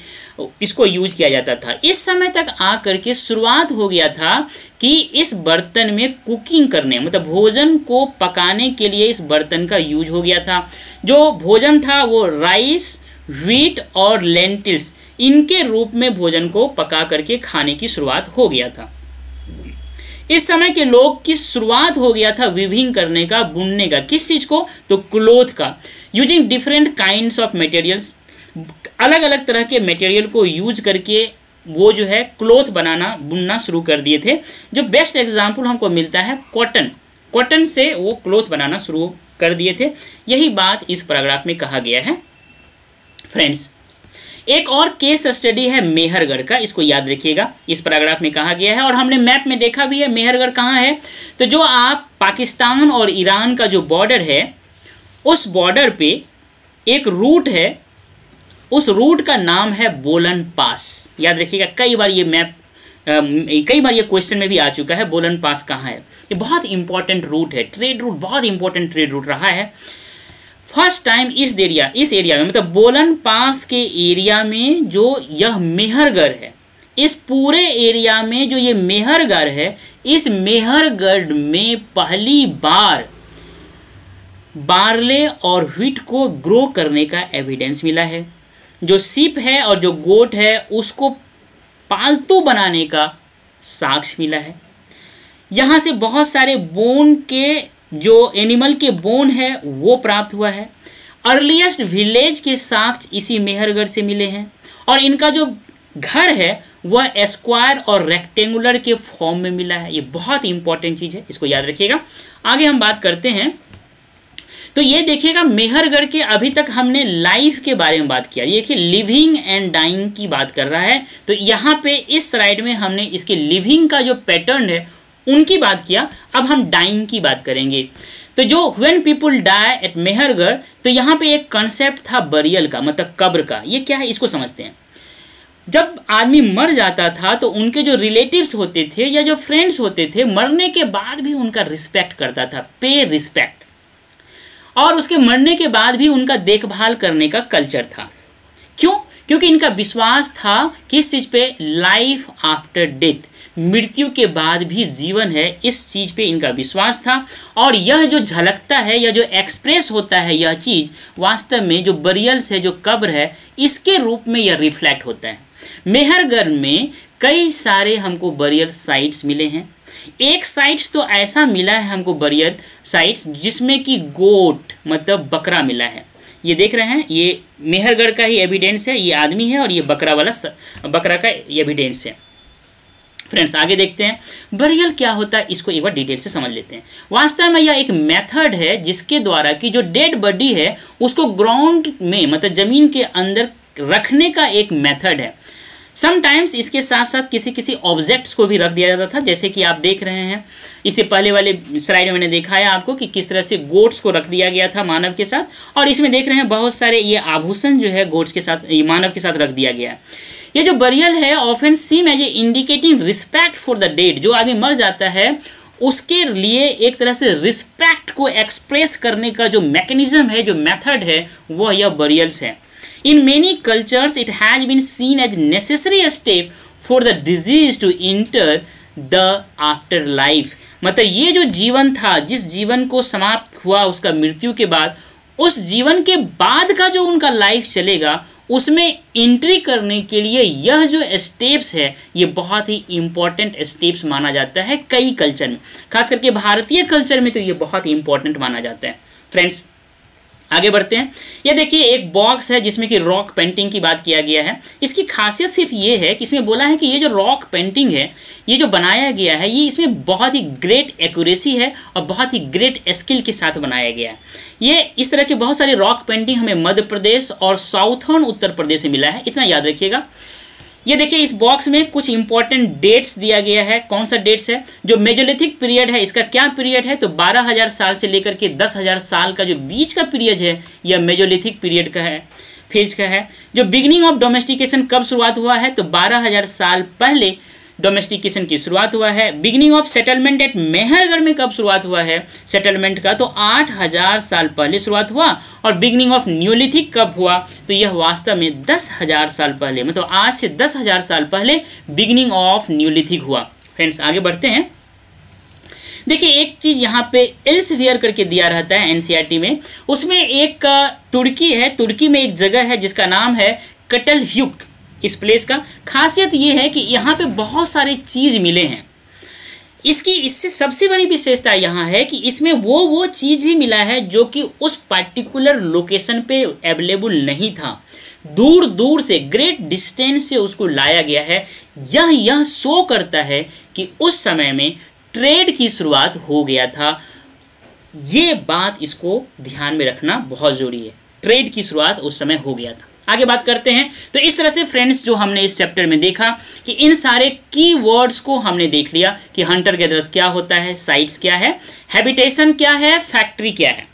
इसको यूज किया जाता था। इस समय तक आकर के शुरुआत हो गया था कि इस बर्तन में कुकिंग करने, मतलब भोजन को पकाने के लिए इस बर्तन का यूज हो गया था। जो भोजन था वो राइस, व्हीट और लेंटिल्स, इनके रूप में भोजन को पका करके खाने की शुरुआत हो गया था। इस समय के लोग की शुरुआत हो गया था वीविंग करने का, बुनने का। किस चीज़ को, तो क्लोथ का, using different kinds of materials, अलग अलग तरह के मटेरियल को यूज करके वो जो है क्लोथ बनाना, बुनना शुरू कर दिए थे। जो बेस्ट एग्जाम्पल हमको मिलता है कॉटन, कॉटन से वो क्लोथ बनाना शुरू कर दिए थे। यही बात इस पैराग्राफ में कहा गया है। फ्रेंड्स, एक और केस स्टडी है मेहरगढ़ का, इसको याद रखिएगा, इस पैराग्राफ में कहा गया है और हमने मैप में देखा भी है मेहरगढ़ कहाँ है। तो जो आप पाकिस्तान और ईरान का जो बॉर्डर है उस बॉर्डर पे एक रूट है, उस रूट का नाम है बोलन पास। याद रखिएगा, कई बार ये मैप कई बार ये क्वेश्चन में भी आ चुका है, बोलन पास कहाँ है। ये बहुत इंपॉर्टेंट रूट है, ट्रेड रूट, बहुत इंपॉर्टेंट ट्रेड रूट रहा है। फर्स्ट टाइम इस एरिया में, मतलब बोलन पास के एरिया में जो यह मेहरगढ़ है, इस पूरे एरिया में जो ये मेहरगढ़ है, इस मेहरगढ़ में पहली बार बार्ले और व्हीट को ग्रो करने का एविडेंस मिला है। जो सीप है और जो गोट है उसको पालतू बनाने का साक्ष्य मिला है। यहाँ से बहुत सारे बोन के, जो एनिमल के बोन है वो प्राप्त हुआ है। अर्लीस्ट विलेज के साक्ष्य इसी मेहरगढ़ से मिले हैं और इनका जो घर है वह स्क्वायर और रेक्टेंगुलर के फॉर्म में मिला है। ये बहुत इंपॉर्टेंट चीज़ है, इसको याद रखिएगा। आगे हम बात करते हैं तो ये देखिएगा, मेहरगढ़ के अभी तक हमने लाइफ के बारे में बात किया, ये देखिए लिविंग एंड डाइंग की बात कर रहा है। तो यहाँ पे इस स्लाइड में हमने इसके लिविंग का जो पैटर्न है उनकी बात किया। अब हम डाइंग की बात करेंगे। तो जो when people die at Mehrgarh, तो यहाँ पे एक कंसेप्ट था बरियल का, मतलब कब्र का। ये क्या है इसको समझते हैं। जब आदमी मर जाता था तो उनके जो रिलेटिव्स होते थे या जो फ्रेंड्स होते थे, मरने के बाद भी उनका रिस्पेक्ट करता था, पे रिस्पेक्ट, और उसके मरने के बाद भी उनका देखभाल करने का कल्चर था। क्यों? क्योंकि इनका विश्वास था किस चीज़ पे, लाइफ आफ्टर डेथ, मृत्यु के बाद भी जीवन है, इस चीज़ पे इनका विश्वास था। और यह जो झलकता है या जो एक्सप्रेस होता है यह चीज़ वास्तव में जो बरियल्स है, जो कब्र है, इसके रूप में यह रिफ्लेक्ट होता है। मेहरगढ़ में कई सारे हमको बरियल साइट्स मिले हैं। एक साइट्स तो ऐसा मिला है हमको बरियल साइट्स जिसमें कि गोट, मतलब बकरा मिला है। ये देख रहे हैं, ये मेहरगढ़ का ही एविडेंस है, ये आदमी है और ये बकरा वाला बकरा का एविडेंस है। फ्रेंड्स, आगे देखते हैं बरियल क्या होता है, इसको एक बार डिटेल से समझ लेते हैं। वास्तव में यह एक मेथड है जिसके द्वारा कि जो डेड बॉडी है उसको ग्राउंड में, मतलब ज़मीन के अंदर रखने का एक मेथड है। समटाइम्स इसके साथ साथ किसी किसी ऑब्जेक्ट्स को भी रख दिया जाता था, जैसे कि आप देख रहे हैं इससे पहले वाले स्लाइड में मैंने दिखाया आपको कि किस तरह से गोट्स को रख दिया गया था मानव के साथ, और इसमें देख रहे हैं बहुत सारे ये आभूषण जो है गोट्स के साथ, मानव के साथ रख दिया गया है। ये जो बरियल है often seem as a indicating respect for the dead. जो आदमी मर जाता है उसके लिए एक तरह से रिस्पेक्ट को एक्सप्रेस करने का जो मैकेनिज्म है, जो मेथड है, वह यह बरियल्स है। In many cultures it has been seen as necessary step for the deceased to enter the afterlife. मतलब ये जो जीवन था, जिस जीवन को समाप्त हुआ उसका मृत्यु के बाद, उस जीवन के बाद का जो उनका लाइफ चलेगा उसमें एंट्री करने के लिए यह जो स्टेप्स है ये बहुत ही इम्पॉर्टेंट स्टेप्स माना जाता है कई कल्चर में, खास करके भारतीय कल्चर में तो ये बहुत ही इम्पॉर्टेंट माना जाता है। फ्रेंड्स आगे बढ़ते हैं। ये देखिए एक बॉक्स है जिसमें कि रॉक पेंटिंग की बात किया गया है। इसकी खासियत सिर्फ ये है कि इसमें बोला है कि ये जो रॉक पेंटिंग है, ये जो बनाया गया है, ये इसमें बहुत ही ग्रेट एक्यूरेसी है और बहुत ही ग्रेट स्किल के साथ बनाया गया है। ये इस तरह के बहुत सारे रॉक पेंटिंग हमें मध्य प्रदेश और साउथर्न उत्तर प्रदेश में मिला है, इतना याद रखिएगा। ये देखिए इस बॉक्स में कुछ इंपॉर्टेंट डेट्स दिया गया है। कौन सा डेट्स है? जो मेजोलिथिक पीरियड है, इसका क्या पीरियड है? तो 12,000 साल से लेकर के 10,000 साल का जो बीच का पीरियड है यह मेजोलिथिक पीरियड का है, फेज का है। जो बिगिनिंग ऑफ डोमेस्टिकेशन कब शुरुआत हुआ है? तो 12,000 साल पहले डोमेस्टिकेशन की शुरुआत हुआ है। Beginning of settlement at Mehrgarh में कब शुरुआत हुआ है सेटलमेंट का? तो 8,000 साल पहले शुरुआत हुआ। और बिगिनिंग ऑफ न्यूलिथिक कब हुआ? तो यह वास्तव में 10,000 साल पहले, मतलब आज से 10,000 साल पहले बिगिनिंग ऑफ न्यूलिथिक हुआ। फ्रेंड्स आगे बढ़ते हैं। देखिए एक चीज़ यहाँ पे एल्सवियर करके दिया रहता है एनसीईआरटी में, उसमें एक तुर्की है, तुर्की में एक जगह है जिसका नाम है कटलह्युक। इस प्लेस का खासियत ये है कि यहाँ पे बहुत सारे चीज़ मिले हैं। इससे सबसे बड़ी विशेषता यहाँ है कि इसमें वो चीज़ भी मिला है जो कि उस पर्टिकुलर लोकेशन पे अवेलेबल नहीं था। दूर दूर से, ग्रेट डिस्टेंस से उसको लाया गया है। यह शो करता है कि उस समय में ट्रेड की शुरुआत हो गया था। ये बात इसको ध्यान में रखना बहुत ज़रूरी है, ट्रेड की शुरुआत उस समय हो गया था। आगे बात करते हैं। तो इस तरह से फ्रेंड्स जो हमने इस चैप्टर में देखा कि इन सारे की वर्ड्स को हमने देख लिया कि हंटर गैदरर्स क्या होता है, साइट्स क्या है, हैबिटेशन क्या है, फैक्ट्री क्या है,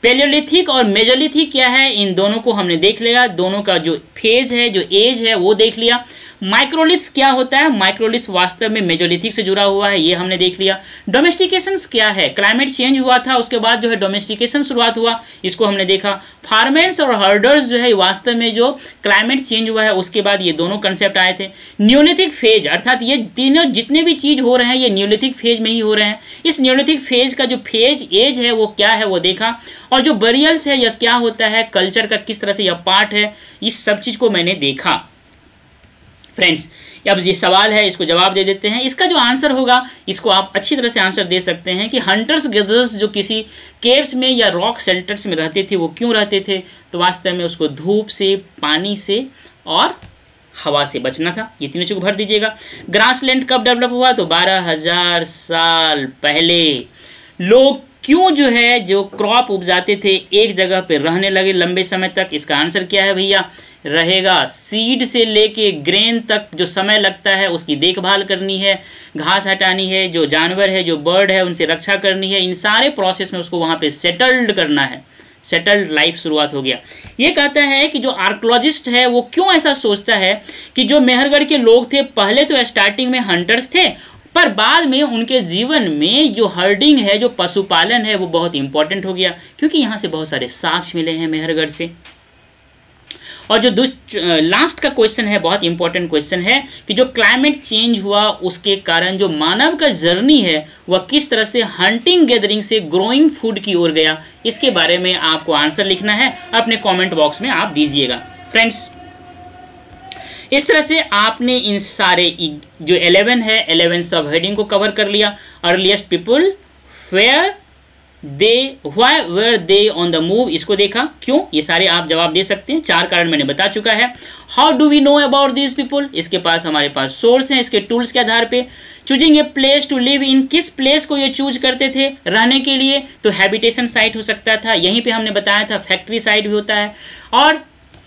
पैलियोलिथिक और मेजोलिथिक क्या है, इन दोनों को हमने देख लिया। दोनों का जो फेज है, जो एज है, वो देख लिया। माइक्रोलिथ्स क्या होता है? माइक्रोलिथ्स वास्तव में मेजोलिथिक से जुड़ा हुआ है, ये हमने देख लिया। डोमेस्टिकेशंस क्या है? क्लाइमेट चेंज हुआ था, उसके बाद जो है डोमेस्टिकेशन शुरुआत हुआ, इसको हमने देखा। फार्मर्स और हर्डर्स जो है वास्तव में जो क्लाइमेट चेंज हुआ है उसके बाद ये दोनों कंसेप्ट आए थे। न्यूलिथिक फेज, अर्थात ये तीनों जितने भी चीज़ हो रहे हैं ये न्यूलिथिक फेज में ही हो रहे हैं। इस न्यूलिथिक फेज का जो फेज एज है वो क्या है वो देखा। और जो बरियल्स है यह क्या होता है, कल्चर का किस तरह से यह पार्ट है, इस सब चीज़ को मैंने देखा। फ्रेंड्स अब ये सवाल है, इसको जवाब दे देते हैं। इसका जो आंसर होगा इसको आप अच्छी तरह से आंसर दे सकते हैं कि हंटर्स गैदरर्स जो किसी केव्स में या रॉक शेल्टर्स में रहते थे वो क्यों रहते थे? तो वास्तव में उसको धूप से, पानी से और हवा से बचना था। ये तीनों चीज़ भर दीजिएगा। ग्रासलैंड कब डेवलप हुआ? तो 12,000 साल पहले। लोग क्यों जो है जो क्रॉप उपजाते थे एक जगह पे रहने लगे लंबे समय तक? इसका आंसर क्या है भैया? रहेगा सीड से लेके ग्रेन तक जो समय लगता है उसकी देखभाल करनी है, घास हटानी है, जो जानवर है, जो बर्ड है उनसे रक्षा करनी है, इन सारे प्रोसेस में उसको वहाँ पे सेटल्ड करना है। सेटल्ड लाइफ शुरुआत हो गया। ये कहता है कि जो आर्कोलॉजिस्ट है वो क्यों ऐसा सोचता है कि जो मेहरगढ़ के लोग थे पहले तो स्टार्टिंग में हंटर्स थे, पर बाद में उनके जीवन में जो हर्डिंग है, जो पशुपालन है वो बहुत इंपॉर्टेंट हो गया, क्योंकि यहाँ से बहुत सारे साक्ष्य मिले हैं मेहरगढ़ से। और जो लास्ट का क्वेश्चन है, बहुत इंपॉर्टेंट क्वेश्चन है कि जो क्लाइमेट चेंज हुआ उसके कारण जो मानव का जर्नी है वह किस तरह से हंटिंग गैदरिंग से ग्रोइंग फूड की ओर गया, इसके बारे में आपको आंसर लिखना है, अपने कमेंट बॉक्स में आप दीजिएगा। फ्रेंड्स इस तरह से आपने इन सारे जो 11 है 11 सब हेडिंग को कवर कर लिया। Earliest people were why were they on the move, इसको देखा। क्यों? ये सारे आप जवाब दे सकते हैं, 4 कारण मैंने बता चुका है। How do we know about this people, इसके पास हमारे पास सोर्स हैं, इसके टूल्स के आधार पे। Choosing a place to live in, किस प्लेस को ये चूज करते थे रहने के लिए? तो हैबिटेशन साइट हो सकता था, यहीं पे हमने बताया था फैक्ट्री साइट भी होता है, और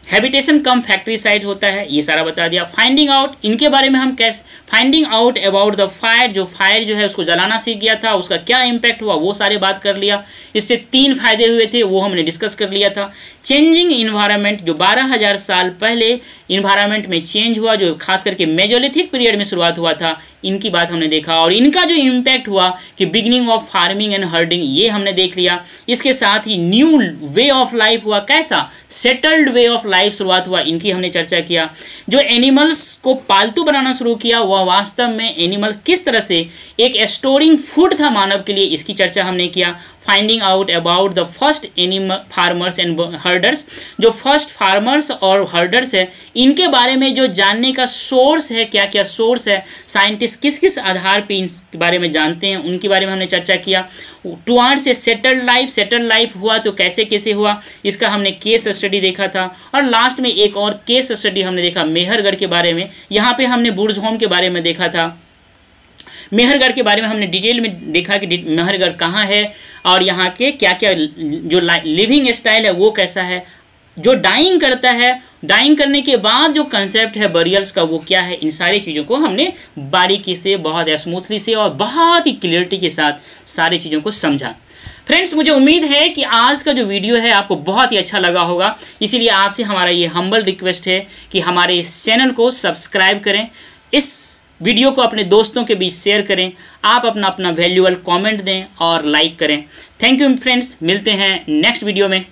हैबिटेशन कम फैक्ट्री साइट होता है, ये सारा बता दिया। फाइंडिंग आउट, इनके बारे में हम कैसे finding out about the fire, जो फायर जो है उसको जलाना सीख गया था, उसका क्या इम्पैक्ट हुआ वो सारे बात कर लिया। इससे 3 फायदे हुए थे वो हमने डिस्कस कर लिया था। चेंजिंग इन्वायरमेंट, जो 12,000 साल पहले इन्वायरमेंट में चेंज हुआ, जो खास करके मेजोलिथिक पीरियड में शुरुआत हुआ था, इनकी बात हमने देखा। और इनका जो इम्पैक्ट हुआ कि beginning of farming and herding, ये हमने देख लिया। इसके साथ ही न्यू वे ऑफ लाइफ हुआ, कैसा? सेटल्ड वे ऑफ लाइफ शुरुआत हुआ, इनकी हमने चर्चा किया। जो एनिमल्स को पालतू बनाना शुरू किया वह वास्तव में एनिमल किस तरह से एक स्टोरिंग फूड था मानव के लिए, इसकी चर्चा हमने किया। Finding out about the first animal farmers and herders, जो फर्स्ट फार्मर्स और हर्डर्स है इनके बारे में जो जानने का सोर्स है, क्या क्या सोर्स है, साइंटिस्ट किस किस आधार पे इसके बारे में जानते हैं, उनके बारे में हमने चर्चा किया। टुवर्ड्स ए सेटल्ड लाइफ हुआ तो कैसे कैसे हुआ, इसका हमने केस स्टडी देखा था। और लास्ट में एक और केस स्टडी हमने देखा मेहरगढ़ के बारे में। यहाँ पे हमने बुर्ज होम के बारे में देखा था। मेहरगढ़ के बारे में हमने डिटेल में देखा कि मेहरगढ़ कहाँ है और यहाँ के क्या क्या जो लिविंग स्टाइल है वो कैसा है, जो डाइंग करता है, डाइंग करने के बाद जो कंसेप्ट है बरियल्स का वो क्या है, इन सारी चीज़ों को हमने बारीकी से, बहुत स्मूथली से और बहुत ही क्लियरिटी के साथ सारी चीज़ों को समझा। फ्रेंड्स, मुझे उम्मीद है कि आज का जो वीडियो है आपको बहुत ही अच्छा लगा होगा, इसीलिए आपसे हमारा ये हम्बल रिक्वेस्ट है कि हमारे इस चैनल को सब्सक्राइब करें, इस वीडियो को अपने दोस्तों के बीच शेयर करें, आप अपना वैल्यूएबल कमेंट दें और लाइक करें। थैंक यू फ्रेंड्स, मिलते हैं नेक्स्ट वीडियो में।